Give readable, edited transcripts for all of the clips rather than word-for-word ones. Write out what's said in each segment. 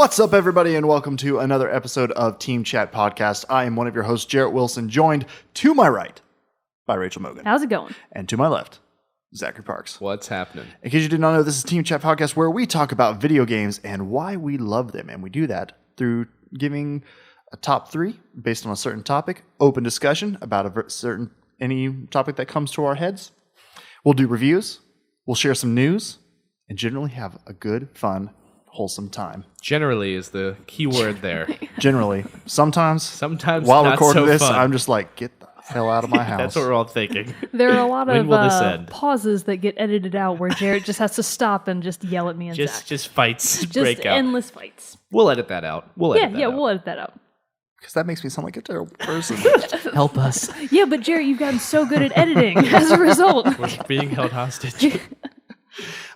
What's up, everybody, and welcome to another episode of Team Chat Podcast. I am one of your hosts, Jerrett Wilson, joined to my right by Rachel Mogan. How's it going? And to my left, Zachary Parks. What's happening? In case you did not know, this is Team Chat Podcast, where we talk about video games and why we love them. And we do that through giving a top three based on a certain topic, open discussion about any topic that comes to our heads. We'll do reviews, we'll share some news, and generally have a good, fun, wholesome time. Generally is the key word there. Generally. Sometimes while not recording so this, fun. I'm just like, get the hell out of my house. That's what we're all thinking. There are a lot When will this of end? pauses that get edited out where Jarrett just has to stop and just yell at me and Zach. Just fights Just break out. endless fights. We'll edit that out. We'll edit that out. We'll edit that out. Because that makes me sound like a terrible person. Help us. Yeah, but Jarrett, you've gotten so good at editing as a result. We're being held hostage.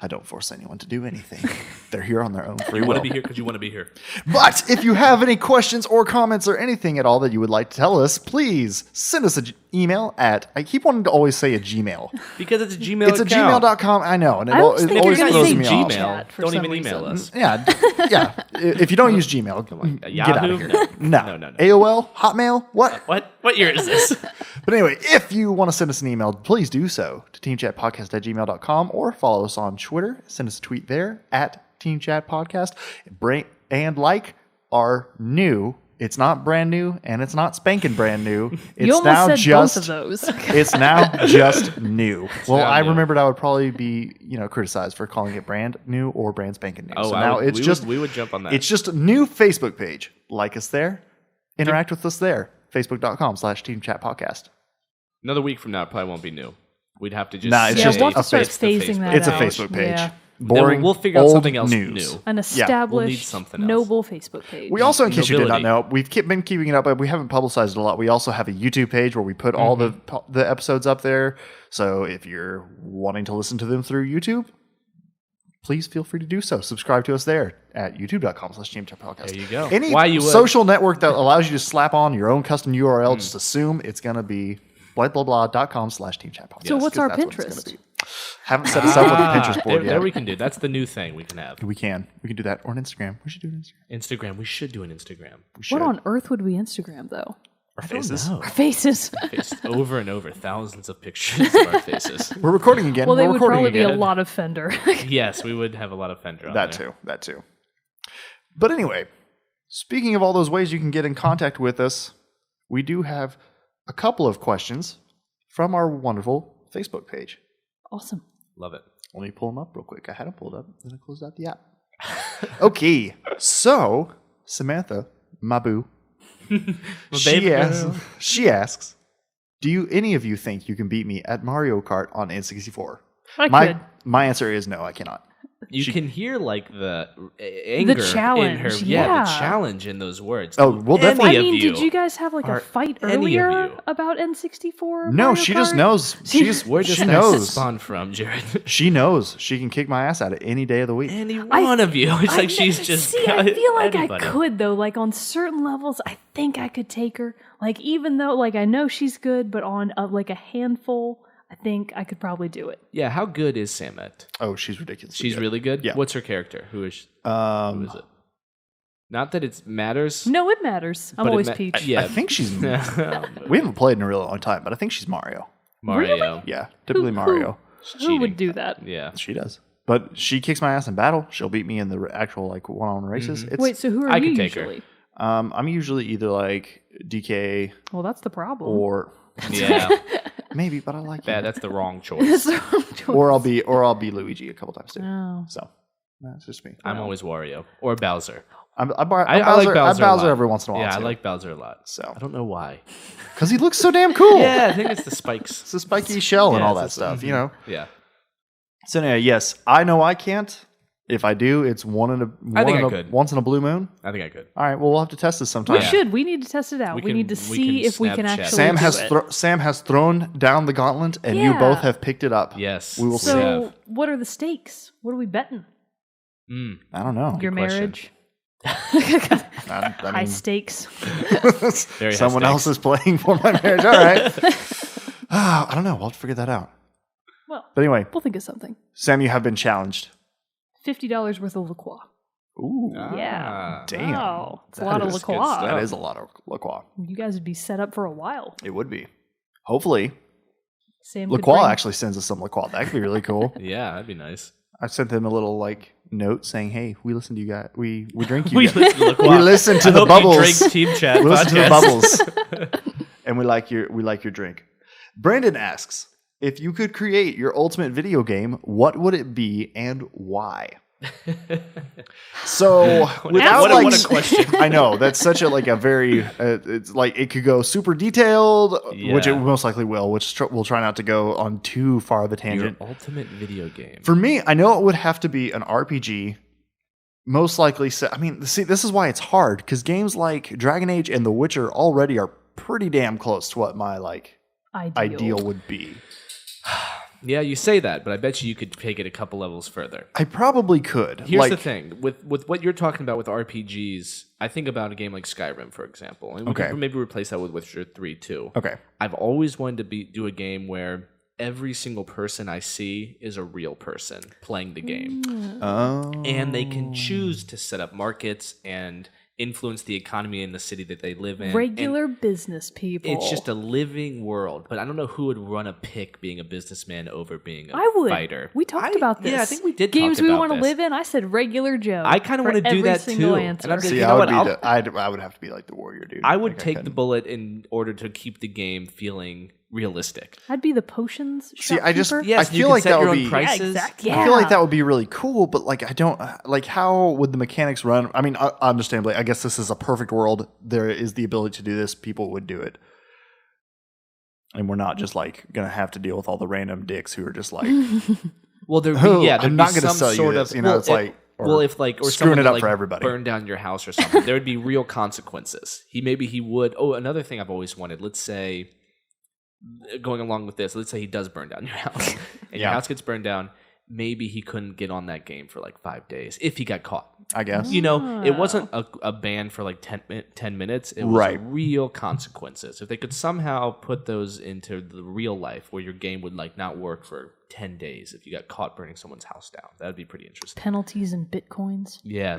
I don't force anyone to do anything. They're here on their own free You will. want to be here because you want to be here. But if you have any questions or comments or anything at all that you would like to tell us, please send us an email at, I keep wanting to always say a Gmail. Because it's a Gmail It's a account. gmail.com, I know, and it I always think always you're gonna throws say me off. Gmail. for Don't some even email reason. us. Yeah. If you don't use Gmail, get out of Yahoo? here. No. AOL, Hotmail, what? What year is this? But anyway, if you want to send us an email, please do so to teamchatpodcast@gmail.com or follow us on Twitter. Send us a tweet there at teamchatpodcast. And like our new, it's not brand new and it's not spanking brand new. It's You almost now said just both of those. it's now just new. Well, now I new. remembered I would probably be, criticized for calling it brand new or brand spanking new. Oh, so now we would jump on that. It's just a new Facebook page. Like us there. Interact with us there. Facebook.com/teamchatpodcast. Another week from now, it probably won't be new. We'd have to just Nah, it's say just we'll have to a start it's the phasing Facebook. that It's a out. Facebook page. Yeah. Boring. We'll figure out old something else news. new. An We'll need established, something else. noble Facebook page. We also, in case you did not Nobility. know, we've been keeping it up, but we haven't publicized it a lot. We also have a YouTube page where we put all the episodes up there. So if you're wanting to listen to them through YouTube, please feel free to do so. Subscribe to us there at youtube.com/teamchatpodcast. There you go. Any Why you would. social network that allows you to slap on your own custom URL, just assume it's going to be blah.com/teamchatpodcast. So what's our What it's gonna Pinterest? be. Haven't set us up with a Pinterest board yet. There we can do. That's the new thing we can have. We can do that. Or an Instagram. We should do an Instagram. Instagram. We should do an Instagram. We should. What on earth would we Instagram, though? Our faces? No. Our faces. Just over and over, thousands of pictures of our faces. We're recording again. Well, they We're would recording probably be again. a lot of Fender. Yes, we would have a lot of Fender on That there. too. But anyway, speaking of all those ways you can get in contact with us, we do have a couple of questions from our wonderful Facebook page. Awesome. Love it. Let me pull them up real quick. I had them pulled up, then I closed out the app. Okay, so Samantha, my boo, baby girl. she asks, do any of you think you can beat me at Mario Kart on N64? I could. My answer is no, I cannot. You can hear like the anger challenge, in her. yeah. The challenge in those words. Oh, we'll Any definitely- I of mean, you did you guys have like a are fight any of earlier you. about N64? No, Mario she just Kart? knows. Where does she that knows. spawn from, Jared? She knows she can kick my ass at it any day of the week. Any one of you. It's like she's just. See, I feel like anybody. I could though. Like on certain levels, I think I could take her. Like even though, like I know she's good, but on like a handful, I think I could probably do it. Yeah, how good is Sam at? Oh, she's ridiculous. She's really good? Yeah. What's her character? Who is who is it? Not that it matters. No, it matters. I'm but it always ma- Peach. Yeah. I think she's. We haven't played in a really long time, but I think she's Mario. Mario. Yeah, typically Mario. Who would do that? Yeah. She does, but she kicks my ass in battle. She'll beat me in the actual like one-on-one races. It's, Wait, so who are I you could take her. usually? I'm usually either like DK Well, that's the problem. or Yeah. maybe, but I like Bad, him. that's the wrong choice. Or I'll be Luigi a couple times too. Oh. So that's just me. I'm always Wario. Or Bowser. I I Bowser, like Bowser. I a Bowser lot. every once in a while. Yeah, I too. like Bowser a lot. So I don't know why. because he looks so damn cool. Yeah, I think it's the spikes. It's a spiky shell and Yeah, all it's that a- stuff. You know. Yeah. So anyway, yes, I know I can't. If I do, it's once in a blue moon. I think I could. All right, well, we'll have to test this sometime. We should. We need to test it out. We We, can- need to we see can if we can Snapchat. actually Sam has thrown down the gauntlet, and you Yeah. both have picked it up. Yes. We will see. So, what are the stakes? What are we betting? I don't know. Your question. marriage? I High mean, stakes. Very high someone stakes. else is playing for my marriage. All right. I don't know. We'll have to figure that out. Well, But anyway, we'll think of something. Sam, you have been challenged. $50 worth of La Croix. Ooh. Yeah. Damn. Wow. It's a That lot of is La good Croix. stuff. That is a lot of La Croix. You guys would be set up for a while. It would be. Hopefully, Sam La could Croix bring- actually sends us some La Croix. That could be really cool. Yeah, that'd be nice. I sent them a little note saying, "Hey, we listen to you guys. We drink you. We guys. listen to La Croix. We listen to I the hope bubbles. You drink Team Chat We listen to the podcast. bubbles, and we like your drink." Brandon asks, "If you could create your ultimate video game, what would it be and why?" So without what a question. I know that's such a very it's like it could go super detailed, which it Yeah. most likely will. Which we'll try not to go on too far of a Your tangent. ultimate video game. For me, I know it would have to be an RPG. Most likely, see, this is why it's hard because games like Dragon Age and The Witcher already are pretty damn close to what my ideal would be. Yeah, you say that, but I bet you could take it a couple levels further. I probably could. Here's the thing. With what you're talking about with RPGs, I think about a game like Skyrim, for example. And we Okay. could maybe replace that with Witcher 3 too. Okay. I've always wanted to do a game where every single person I see is a real person playing the game. Oh. And they can choose to set up markets and influence the economy in the city that they live in. Regular business people. It's just a living world, but I don't know who would run a pick being a businessman over being a I would. fighter. We talked about this. Yeah, I think we did Games talk we about want to this. live in. I said regular Joe. I kind of want to do that too. Answer. And I'm thinking, See, you I know would what? I would have to be like the warrior dude. I would Like, take the couldn't. bullet in order to keep the game feeling realistic. I'd be the potions See, I just shopkeeper. Yes, I you feel can like set that your would own be. prices. Yeah, exactly. Yeah. I feel like that would be really cool, but I don't like how would the mechanics run? I mean, understandably, I guess this is a perfect world. There is the ability to do this. People would do it, and we're not just gonna have to deal with all the random dicks who are just like, Well, there'd Oh, be, yeah, there'd I'm be not gonna some sell you sort this, of, you know, well, it's like, or well, if like, or screwing someone it up like for everybody. burn down your house or something, there would be real consequences. He would. Oh, another thing I've always wanted. Let's say, going along with this, let's say he does burn down your house, and your house gets burned down. Maybe he couldn't get on that game for 5 days if he got caught. I guess. You know, it wasn't a ban for 10 minutes. It was Right. real consequences. If they could somehow put those into the real life where your game would not work for 10 days if you got caught burning someone's house down, that would be pretty interesting. penalties and bitcoins. Yeah,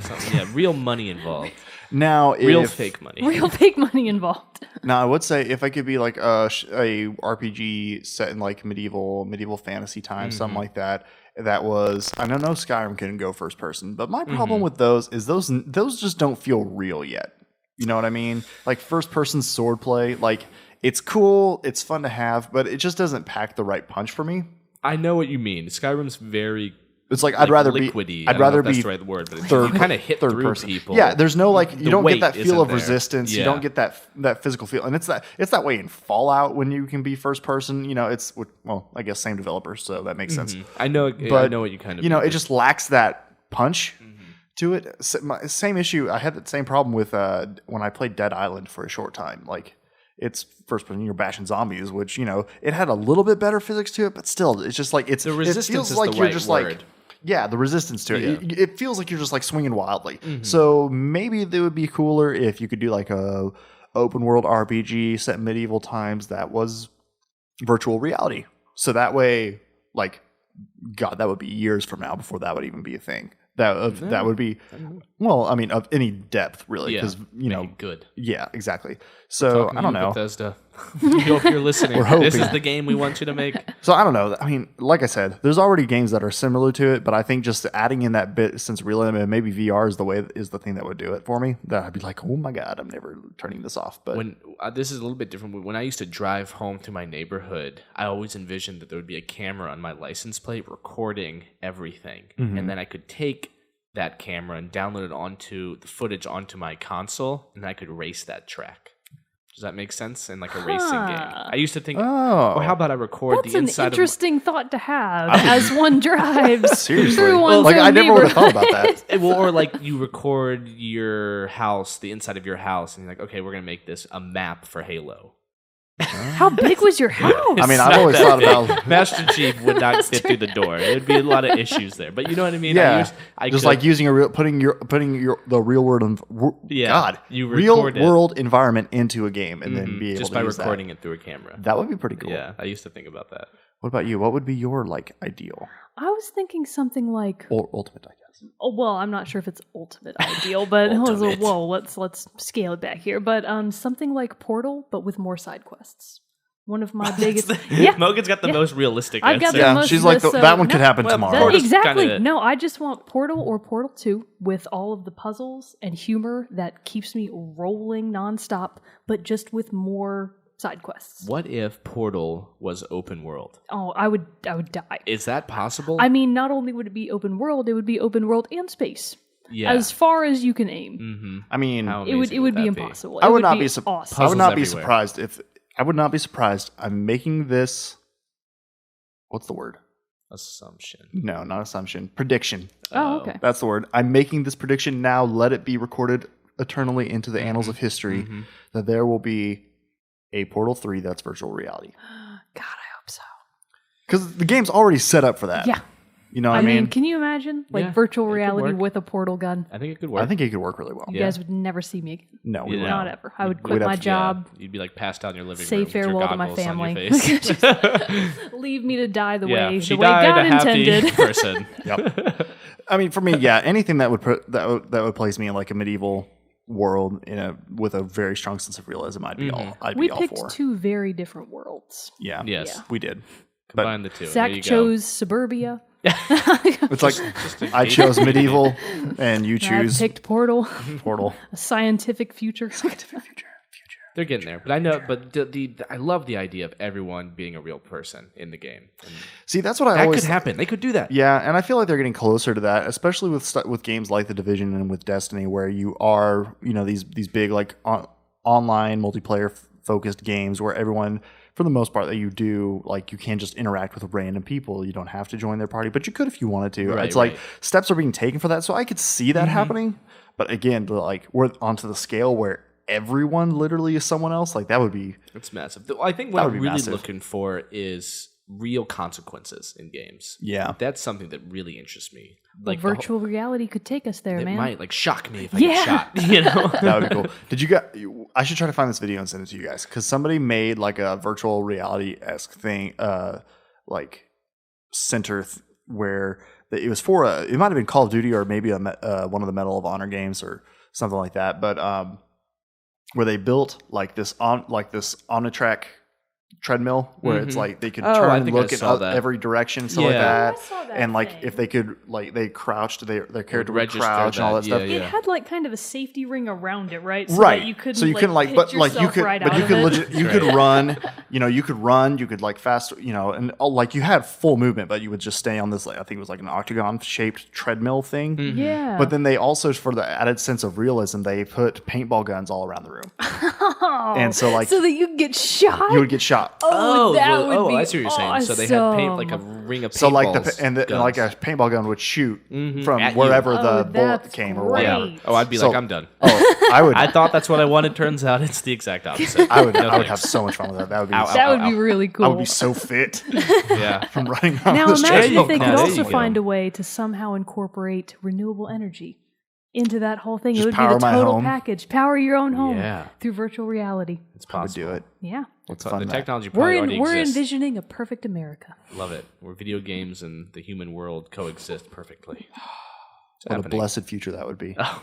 real money involved. Now, Real fake money. Real fake money involved. Now, I would say if I could be a RPG set in medieval fantasy times, something like that. That was, I don't know, Skyrim couldn't go first person, but my problem with those is those just don't feel real yet. You know what I mean? First person sword play, it's cool, it's fun to have, but it just doesn't pack the right punch for me. I know what you mean. Skyrim's very It's I'd rather liquidy. be. I I'd don't know rather if that's be the right word, but third. you kind of hit third through person. people. Yeah, there's no you The don't get weight that feel isn't of there. resistance. You Yeah. don't get that physical feel, and it's that way in Fallout when you can be first person. It's I guess same developers, so that makes sense. I know. I know what you kind of. It just lacks that punch to it. Same issue. I had that same problem with when I played Dead Island for a short time. It's first person, you're bashing zombies, which it had a little bit better physics to it, but still, it's just the resistance it feels is like the you're right just word. yeah, the resistance to it. Yeah. It feels like you're just swinging wildly. So maybe it would be cooler if you could do a open world RPG set in medieval times that was virtual reality. So that way, God, that would be years from now before that would even be a thing. That would be, of any depth really, because make it good. Yeah, exactly. So Talking I to don't you, know. Bethesda. We hope you're listening. We're hoping. This is the game we want you to make. So I don't know. I mean, like I said, there's already games that are similar to it, but I think just adding in that bit since realism and maybe VR is the thing that would do it for me. That I'd be like, oh my God, I'm never turning this off. But When this is a little bit different. When I used to drive home to my neighborhood, I always envisioned that there would be a camera on my license plate recording everything, and then I could take that camera and download it onto my console, and I could race that track. Does that make sense? In a racing game. I used to think, or how about I record That's the an inside interesting thought to have as one drives Seriously. through one's I own never would have thought about neighborhood. that. or you record your house, the inside of your house, and you're like, okay, we're gonna make this a map for Halo. How big was your house? I mean, It's I've not always that thought big. about Master Chief would not fit through the door. There'd be a lot of issues there, but you know what I mean. yeah, I just could- using putting the real world Yeah, God you real record it. world environment into a game and then be able just to by use recording it through a camera. that would be pretty cool. Yeah, I used to think about that. What about you? What would be your ideal? I was thinking something like, Or ultimate, I guess. oh, well, I'm not sure if it's ultimate ideal, but it was Ultimate. whoa, let's scale it back here. But something like Portal, but with more side quests. One of my biggest, Mogan's got the most realistic I've got answer. the Yeah, most she's like, so- that one could no, happen well, tomorrow. that- Portal's exactly. kinda it. No, I just want Portal or Portal 2 with all of the puzzles and humor that keeps me rolling nonstop, but just with more side quests. What if Portal was open world? Oh, I would die. Is that possible? I mean, not only would it be open world, it would be open world and space. yeah. As far as you can aim. Mm-hmm. I mean, How It would amazing be that impossible. I It would not be awesome. I would Puzzles not be everywhere. surprised if I would not be surprised. I'm making this. What's the word? Assumption. No, not assumption. Prediction. Oh, okay. That's the word. I'm making this prediction now. Let it be recorded eternally into the annals of history that there will be a Portal 3 that's virtual reality. God, I hope so. Because the game's already set up for that. Yeah. You know what I I mean? can you imagine Yeah, virtual it could reality work. with a portal gun? I think it could work. I think it could work really well. You guys would never see me again. No, we Yeah. won't. Not ever. I would We'd quit have my to- job, You'd be like passed out in your living say room with your farewell to my goggles on your family, face. leave me to die the yeah, way she the way died God a happy intended. person. Yep. I mean, for me, yeah, anything that would place me in like a medieval world with a very strong sense of realism, I'd be all We all picked for. two very different worlds. Yeah. Yes. Yeah. We did. Combine the two. There Zach you go. chose suburbia. It's like a I chose medieval and you I choose picked portal. Portal. A scientific future. They're getting there, but I know. But I love the idea of everyone being a real person in the game. And See, that's what I that always could happen. They could do that. Yeah, and I feel like they're getting closer to that, especially with games like The Division and with Destiny, where you are, these big like online multiplayer focused games where everyone, for the most part, that you do, like, you can just interact with random people. You don't have to join their party, but you could if you wanted to. Right, it's like right. steps are being taken for that, so I could see that happening. But again, like, we're onto the scale where everyone literally is someone else. Like, that would be It's massive. I think what That I'm would be really massive. looking for is real consequences in games. yeah. That's something that really interests me. Like virtual reality could take us there, It man. might shock me if I Yeah. get shot. You know. That would be cool. Did you guys? I should try to find this video and send it to you guys because somebody made like a virtual reality-esque thing, like center where it was for it might have been Call of Duty or maybe one of the Medal of Honor games or something like that. But where they built like this on-a-track treadmill where it's like they could Oh, turn I and think I look in saw that. every direction, stuff like Yeah. that. Oh, I saw that and like thing. if they could, like they crouched, their character would register crouch and all that. that stuff. Yeah, It had like kind of a safety ring around it, right? So Right. That you couldn't, so you couldn't like, pick but like you yourself could, right but out you of could it. legit, you could run. You could run. You could like fast, and like you had full movement, but you would just stay on this. Like, I think it was like an octagon shaped treadmill thing. Yeah. But then they also, for the added sense of realism, they put paintball guns all around the room, and so like so that you can get shot. you would get shot. Oh, that would be I see what you're saying. So they had like a ring of paintballs. So like and like a paintball gun would shoot from At you. wherever Oh, the bullet that's came or great. whatever. Yeah. Oh, I'd be So- like, I'm done. Oh, I would. I thought that's what I wanted. Turns out it's the exact opposite. I would. No I would have thanks. so much fun with that. That would be. Ow, that would be really cool. I would be so fit Yeah. from running around Now this imagine treadmill. if they There could you also go. find a way to somehow incorporate renewable energy into that whole thing. Just It would be power the my total home. package. Power your own home Yeah. through virtual reality. It's I would possible. do it. Yeah. Let's The fund that. technology probably already We're exists. envisioning a perfect America. Love it. Where video games and the human world coexist perfectly. It's What a happening. blessed future that would be. Oh,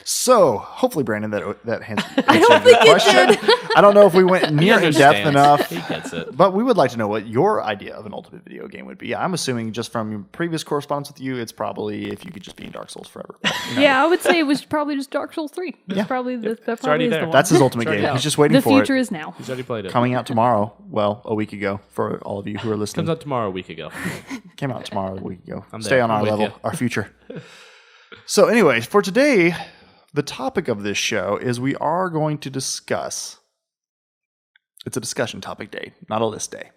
So, hopefully, Brandon, that answered I don't your think it question. I don't know if we went He near in depth understands. enough, He gets it. but we would like to know what your idea of an ultimate video game would be. Yeah, I'm assuming just from your previous correspondence with you, it's probably if you could just be in Dark Souls forever. Yeah, I would say it was probably just Dark Souls 3. That's probably that already probably is there. the one. That's his ultimate already game. out. He's just waiting the for future it. is now. He's already played it. Coming out tomorrow. Well, a week ago for all of you who are listening. Comes out tomorrow, a week ago. Came out tomorrow, a week ago. I'm Stay there. on I'm our with level, you. our future. So, anyway, for today, the topic of this show is we are going to discuss. It's a discussion topic day, not a list day.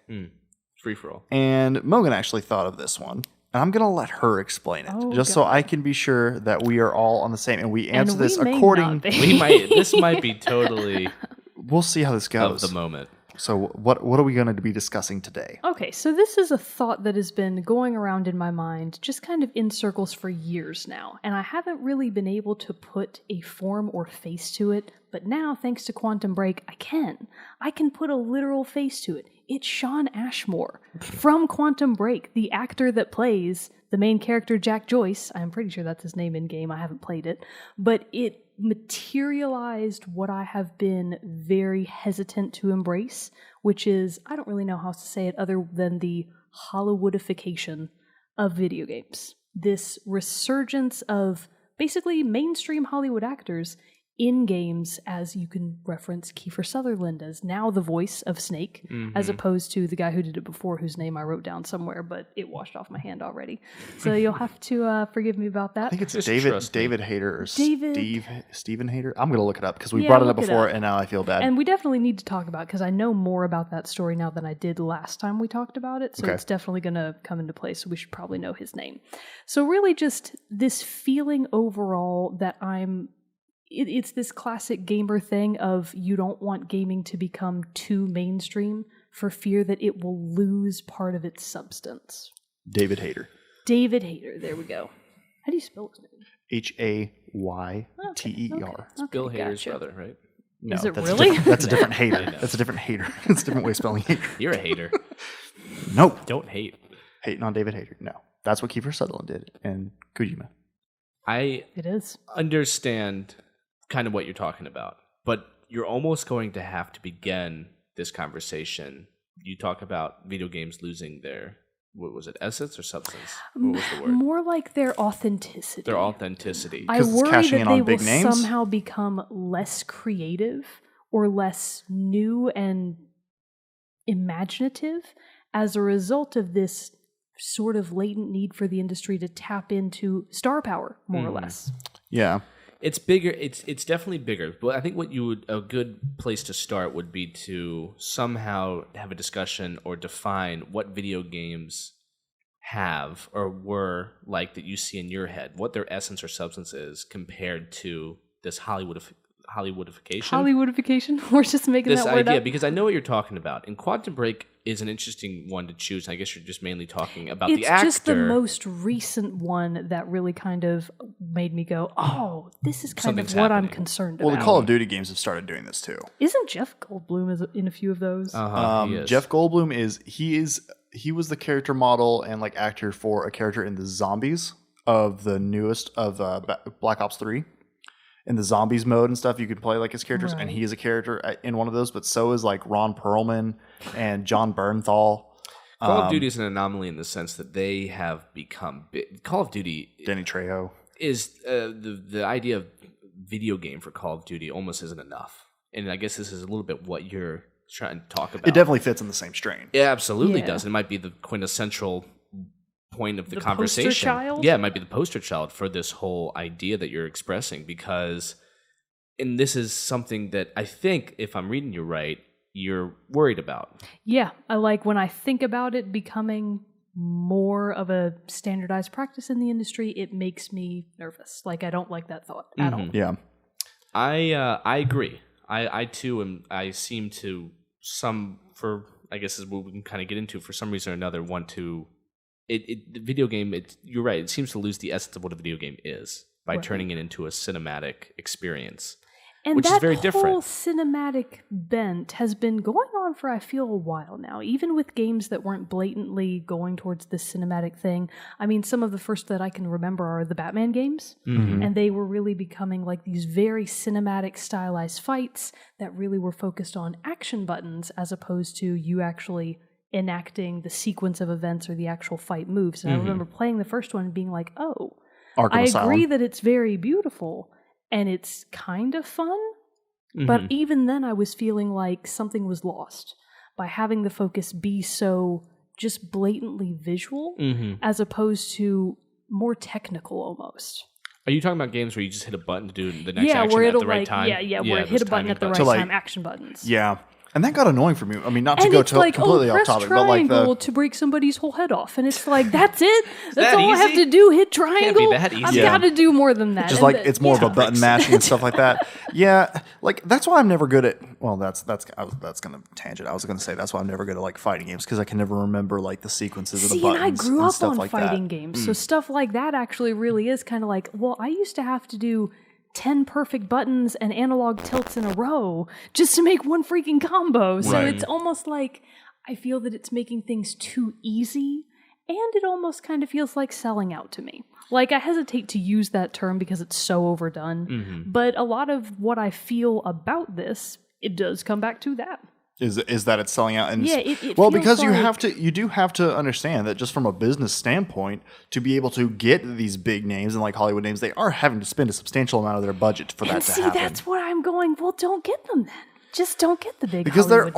Free for all. And Mogan actually thought of this one. And I'm going to let her explain it, Oh, just so God. I can be sure that we are all on the same. And we answer And this we may according. not be. This might be totally We'll see how this of goes. the moment. So what are we going to be discussing today? Okay, so this is a thought that has been going around in my mind just kind of in circles for years now, and I haven't really been able to put a form or face to it, but now, thanks to Quantum Break, I can. I can put a literal face to it. It's Sean Ashmore from Quantum Break, the actor that plays the main character Jack Joyce. I'm pretty sure that's his name in game. I haven't played it, but it materialized what I have been very hesitant to embrace, which is, I don't really know how to say it other than the Hollywoodification of video games. This resurgence of basically mainstream Hollywood actors in games, as you can reference Kiefer Sutherland as now the voice of Snake, as opposed to the guy who did it before, whose name I wrote down somewhere, but it washed off my hand already. So you'll have to forgive me about that. I think it's Just David Hayter or Steven Hayter. I'm going to look it up because we Yeah, brought it up look it before up. and now I feel bad. And we definitely need to talk about it because I know more about that story now than I did last time we talked about it. So Okay. it's definitely going to come into play. So we should probably know his name. So really just this feeling overall that it's this classic gamer thing of you don't want gaming to become too mainstream for fear that it will lose part of its substance. David Hayter. David Hayter, there we go. How do you spell his name? Hayter. Okay, Bill Hader's gotcha. brother, right? No, Is it that's really? That's a different I hater. know. That's a different hater. It's a different way of spelling hater. You're a hater. Nope. Don't hate. Hating on David Hayter. No. That's what Kiefer Sutherland did and Kojima. I It is. understand kind of what you're talking about, but you're almost going to have to begin this conversation. You talk about video games losing their, what was it, essence or substance? What was the word? More like their authenticity. Their authenticity. I 'Cause it's worry cashing that in they on big will names? somehow become less creative or less new and imaginative as a result of this sort of latent need for the industry to tap into star power, more or less. Yeah. It's bigger. It's definitely bigger. But I think a good place to start would be to somehow have a discussion or define what video games have or were like that you see in your head, what their essence or substance is compared to this Hollywoodification. Hollywoodification? We're just making This that word idea, up. because I know what you're talking about. And Quantum Break is an interesting one to choose. I guess you're just mainly talking about It's the actor. just the most recent one that really kind of made me go, oh, this is kind Something's of what I'm happening. concerned Well, about. the Call of Duty games have started doing this too. Isn't Jeff Goldblum in a few of those? He is. Jeff Goldblum he was the character model and like actor for a character in the Zombies of the newest of Black Ops 3. In the Zombies mode and stuff, you can play like his characters, and he is a character in one of those. But so is like Ron Perlman and John Bernthal. Call of Duty is an anomaly in the sense that they have become big. Call of Duty Danny Trejo. is the idea of video game for Call of Duty almost isn't enough. And I guess this is a little bit what you're trying to talk about. It definitely fits in the same strain. It absolutely Yeah. does. It might be the quintessential point of the The conversation. poster child? Yeah, it might be the poster child for this whole idea that you're expressing, because, and this is something that I think, if I'm reading you right, you're worried about. Yeah, I like when I think about it becoming more of a standardized practice in the industry, it makes me nervous. Like, I don't like that thought at all. Yeah. I agree. I too seem to I guess is what we can kind of get into, for some reason or another, want to the video game, you're right, it seems to lose the essence of what a video game is by Right. turning it into a cinematic experience. And Which is that very whole different. cinematic bent has been going on for, I feel, a while now, even with games that weren't blatantly going towards this cinematic thing. I mean, some of the first that I can remember are the Batman games, and they were really becoming like these very cinematic, stylized fights that really were focused on action buttons as opposed to you actually enacting the sequence of events or the actual fight moves. And I remember playing the first one and being like, oh, Arkham I Asylum. agree that it's very beautiful and it's kind of fun, but even then I was feeling like something was lost by having the focus be so just blatantly visual as opposed to more technical almost. Are you talking about games where you just hit a button to do the next Yeah, action where at it'll the right like time? where it hit those a button timing at the right buttons. So, like- time, action buttons. Yeah. And that got annoying for me. I mean, not to And go it's like, completely off press topic, but like triangle to break somebody's whole head off. And it's like, that's it? That's that all I have easy? to do? Hit triangle? that easy. I've Yeah. got to do more than that. just And like it's more of a button mashing and stuff like that. Yeah, like that's why I'm never good at. Well, that's gonna tangent. I was gonna say that's why I'm never good at like fighting games because I can never remember like the sequences of the See, and buttons. I grew up stuff on like fighting that. games, so stuff like that actually really is kind of like, well, I used to have to do 10 perfect buttons and analog tilts in a row just to make one freaking combo. So Right. it's almost like I feel that it's making things too easy, and it almost kind of feels like selling out to me. Like, I hesitate to use that term because it's so overdone, but a lot of what I feel about this, it does come back to that. Is that it's selling out? And Yeah, it well, feels because like- you do have to understand that just from a business standpoint, to be able to get these big names and like Hollywood names, they are having to spend a substantial amount of their budget for that And to see, happen. that's where I'm going, well, don't get them then. Just don't get the big Because Hollywood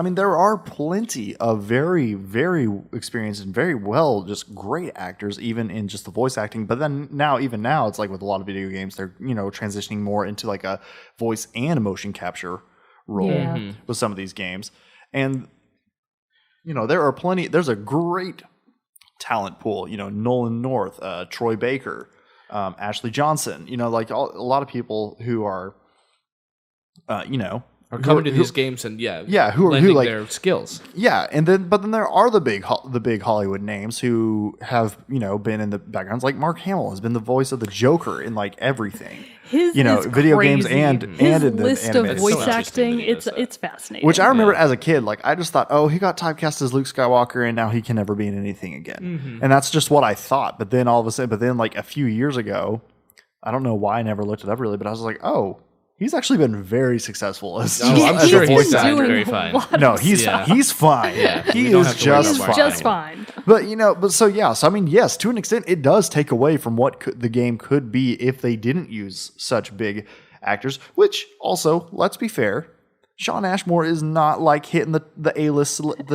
names. there are plenty of very, very experienced and very well, just great actors, even in just the voice acting. But then even now, it's like with a lot of video games, they're transitioning more into like a voice and motion capture role Yeah. with some of these games. And there's a great talent pool. Nolan North, Troy Baker, Ashley Johnson. Like a lot of people who are, Are coming to these games and who lending like their skills. Yeah, but then there are the big Hollywood names who have been in the backgrounds. Like Mark Hamill has been the voice of the Joker in like everything. His is video games crazy. and His in the list of animated voice stuff. acting, Interesting that he does it's fascinating. Which I remember as a kid, like I just thought, oh, he got typecast as Luke Skywalker, and now he can never be in anything again. And that's just what I thought. But then all of a sudden, like a few years ago, I don't know why I never looked it up really, but I was like, oh, he's actually been very successful as I'm as a sure voice he's actor. doing very a fine. lot of No, he's Yeah. he's fine. Yeah, he we don't is have to worry just about fine. just fine. But so I mean, yes, to an extent, it does take away from what the game could be if they didn't use such big actors. Which also, let's be fair, Shawn Ashmore is not like hitting the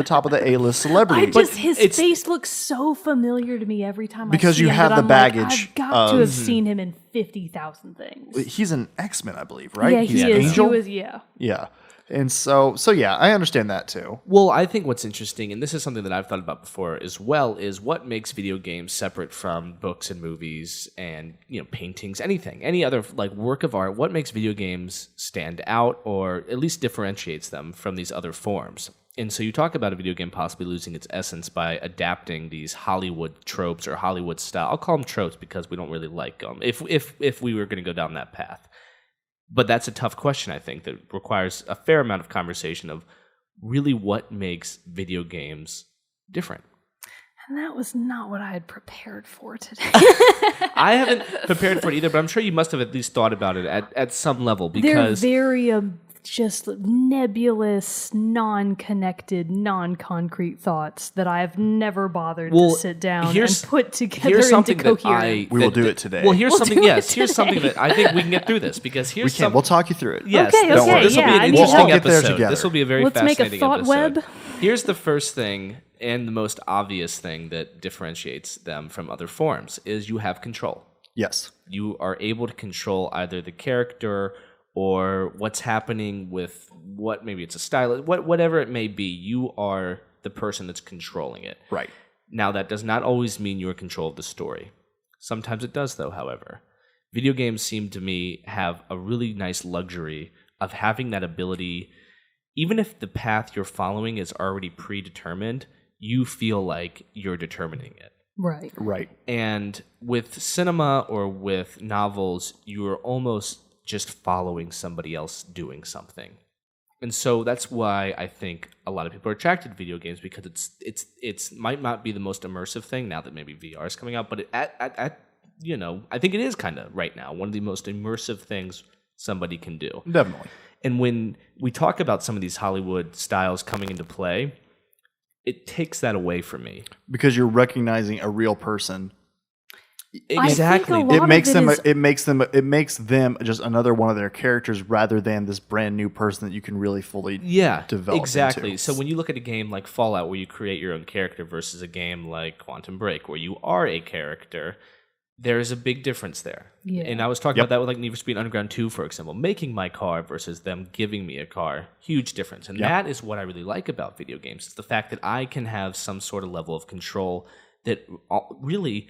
top of the A-list celebrity. His face looks so familiar to me every time Because I see you him, have that the I'm baggage Like, I've got to of- have seen him in 50,000 things. He's an X-Men, I believe, right? Yeah, He's he is. Angel? He was, yeah. Yeah. And so yeah, I understand that too. Well, I think what's interesting, and this is something that I've thought about before as well, is what makes video games separate from books and movies and paintings, anything, any other like work of art. What makes video games stand out, or at least differentiates them from these other forms? And so you talk about a video game possibly losing its essence by adapting these Hollywood tropes or Hollywood style. I'll call them tropes because we don't really like them. If we were going to go down that path. But that's a tough question, I think, that requires a fair amount of conversation of really what makes video games different. And that was not what I had prepared for today. I haven't prepared for it either, but I'm sure you must have at least thought about it at some level They're because very just nebulous, non-connected, non-concrete thoughts that I've never bothered to sit down and put together here's into something that coherent. We will do it today. Well, here's We'll something. do it Yes, here's something that I think we can get through this because here's we can. We'll talk you through it. Yes, Okay, don't okay, worry. This will be yeah, an I need interesting help. We'll get there episode. together. This will be a very Let's make a fascinating thought episode. web. Here's the first thing and the most obvious thing that differentiates them from other forms is you have control. Yes. You are able to control either the character or what's happening with maybe it's a style, whatever it may be. You are the person that's controlling it. Right. Now, that does not always mean you're in control of the story. Sometimes it does, though, however. Video games seem to me have a really nice luxury of having that ability. Even if the path you're following is already predetermined, you feel like you're determining it. Right. Right. And with cinema or with novels, you are almost just following somebody else doing something. And so that's why I think a lot of people are attracted to video games, because it's might not be the most immersive thing now that maybe VR is coming out, but I think it is kind of right now one of the most immersive things somebody can do. Definitely. And when we talk about some of these Hollywood styles coming into play, it takes that away from me. Because you're recognizing a real person. Exactly. It makes them just another one of their characters rather than this brand new person that you can really fully develop exactly. into. So when you look at a game like Fallout where you create your own character versus a game like Quantum Break where you are a character, there's a big difference there. Yeah. And I was talking about that with like Need for Speed Underground 2, for example. Making my car versus them giving me a car, huge difference. And that is what I really like about video games. It's the fact that I can have some sort of level of control that really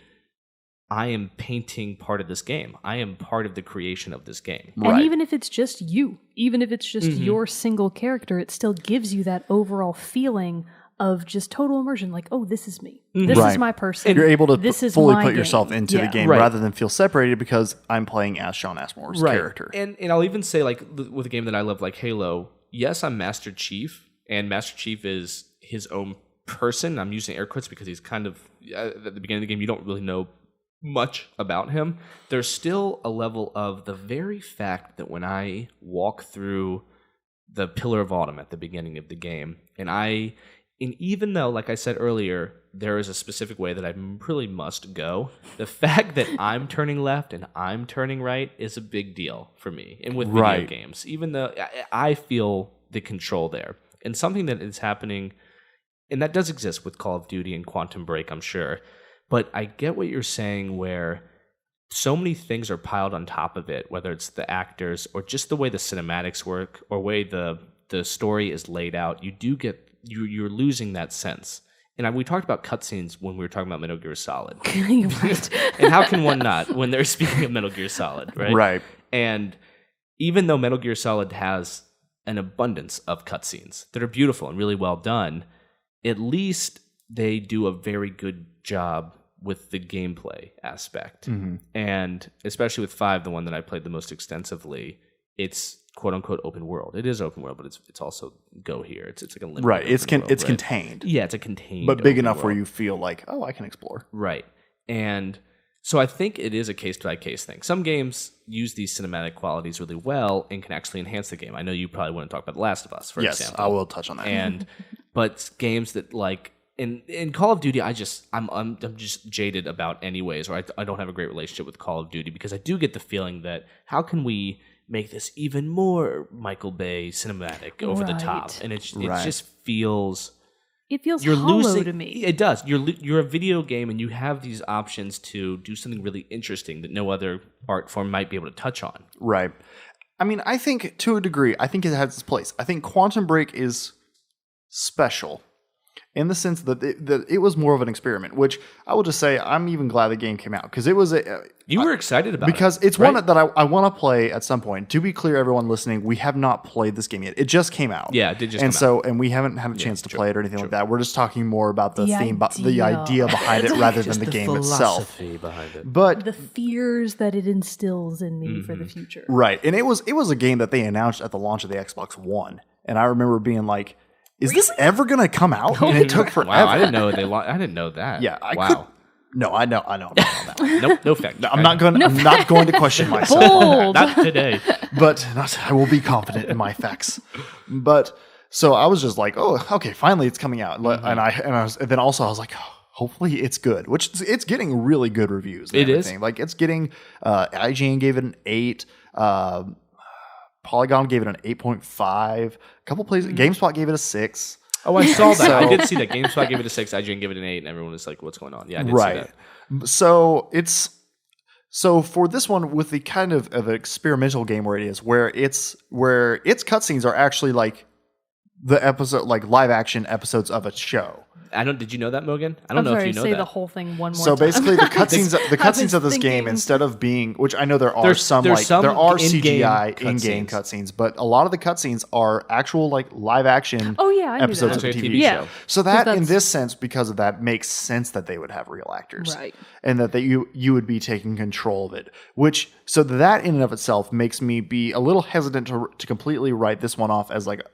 I am painting part of this game. I am part of the creation of this game. And even if it's just you, even if it's just your single character, it still gives you that overall feeling of just total immersion, like, oh, this is me. This is my person. You're able to this is fully my put yourself game. into the game rather than feel separated because I'm playing as Sean Ashmore's character. And I'll even say, like, with a game that I love, like Halo, yes, I'm Master Chief, and Master Chief is his own person. I'm using air quotes because he's kind of, at the beginning of the game, you don't really know much about him. There's still a level of the very fact that when I walk through the Pillar of Autumn at the beginning of the game, and even though, like I said earlier, there is a specific way that I really must go, the fact that I'm turning left and I'm turning right is a big deal for me. And with video games, even though I feel the control there. And something that is happening, and that does exist with Call of Duty and Quantum Break, I'm sure, but I get what you're saying where so many things are piled on top of it, whether it's the actors or just the way the cinematics work or way the story is laid out. You do get you're losing that sense. And we talked about cutscenes when we were talking about Metal Gear Solid. And how can one not when they're speaking of Metal Gear Solid, right? Right. And even though Metal Gear Solid has an abundance of cutscenes that are beautiful and really well done, at least they do a very good job with the gameplay aspect. And especially with 5, the one that I played the most extensively, it's quote unquote open world. It is open world, but it's also go here. It's like a limited It's world, contained. Yeah, it's a contained, but big enough world. where you feel like, oh, I can explore. Right. And so I think it is a case by case thing. Some games use these cinematic qualities really well and can actually enhance the game. I know you probably want to talk about The Last of Us, for example. Yes, I will touch on that. But games that like in Call of Duty, I'm just jaded about anyways, or I don't have a great relationship with Call of Duty because I do get the feeling that how can we make this even more Michael Bay cinematic over the top, and it just feels you're hollow to me. It does. You're a video game, and you have these options to do something really interesting that no other art form might be able to touch on. Right. I mean, I think to a degree, I think it has its place. I think Quantum Break is special in the sense that it was more of an experiment, which I will just say I'm even glad the game came out because it was you were excited about because it's right? one that I want to play at some point. To be clear, everyone listening, we have not played this game yet. It just came out. Yeah, it did just come out. And we haven't had a chance to play it or anything like that. We're just talking more about the theme, the idea behind it rather than the game itself. Behind it. But the fears that it instills in me for the future. Right. And it was a game that they announced at the launch of the Xbox One. And I remember being like, is this ever going to come out? And it took forever. Wow, I didn't know I didn't know that. Yeah, wow. No, I know. I'm not on that. Nope, no fact. No, I'm not going to question myself. Bold. Not today. But I will be confident in my facts. But so I was just like, oh, okay, finally it's coming out. And then also I was like, oh, hopefully it's good, which it's getting really good reviews. And everything. Like it's getting IGN gave it an 8. Polygon gave it an 8.5. A couple places, GameSpot gave it a 6. Oh, I saw that. I did see that. GameSpot gave it a 6. IGN gave it an 8, and everyone was like, "What's going on?" Yeah, I did see that. So for this one, with the kind of an experimental game where its cutscenes are actually like the episode, like live action episodes of a show. Did you know that, Mogan? I don't know if you know say that. the whole thing one more So time. basically, the cutscenes of this game, instead of being, which I know there are some CGI in-game cutscenes, but a lot of the cutscenes are actual like live action episodes of the TV show. So that, in this sense, because of that, makes sense that they would have real actors, right? And that you would be taking control of it. So that in and of itself makes me be a little hesitant to completely write this one off as like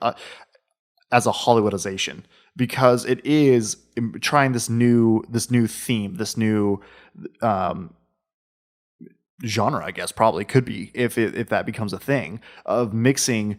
as a Hollywoodization. Because it is trying this new theme, this new genre, I guess probably could be if that becomes a thing of mixing,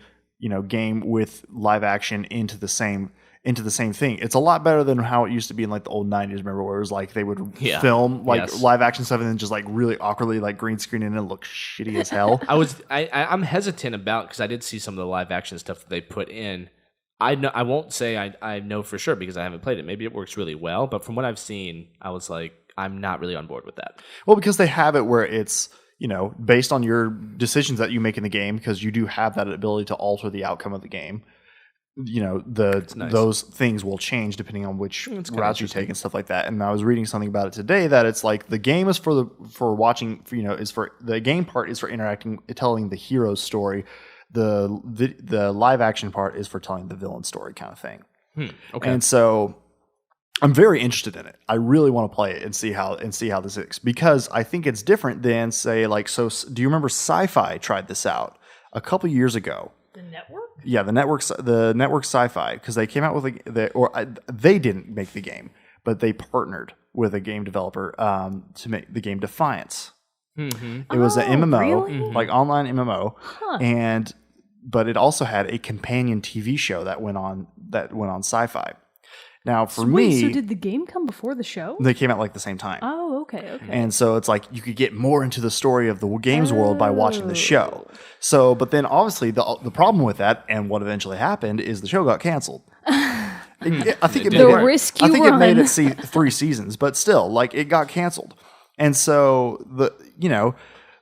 game with live action into the same thing. It's a lot better than how it used to be in like the old 90s. Remember where it was like they would film like live action stuff and then just like really awkwardly like green screen and it looked shitty as hell. I'm hesitant about because I did see some of the live action stuff that they put in. I won't say I know for sure because I haven't played it. Maybe it works really well, but from what I've seen, I was like, I'm not really on board with that. Well, because they have it where it's, based on your decisions that you make in the game, because you do have that ability to alter the outcome of the game. Nice. Those things will change depending on which routes you take and stuff like that. And I was reading something about it today that it's like the game is for watching, the game part is for interacting, telling the hero's story. The live action part is for telling the villain story kind of thing. Okay. And so I'm very interested in it. I really want to play it and see how this is, because I think it's different than, say, like, so do you remember Sci-Fi tried this out a couple years ago? The network? Yeah, the network Sci-Fi, because they came out with they didn't make the game, but they partnered with a game developer to make the game Defiance. Mm-hmm. It was an MMO, really? like online MMO, but it also had a companion TV show that went on Sci-Fi. Now, for me, so did the game come before the show? They came out like the same time. Oh, okay. And so it's like you could get more into the story of the games world by watching the show. So, but then obviously the problem with that, and what eventually happened, is the show got canceled. I think it made it 3 seasons, but still, like, it got canceled. And so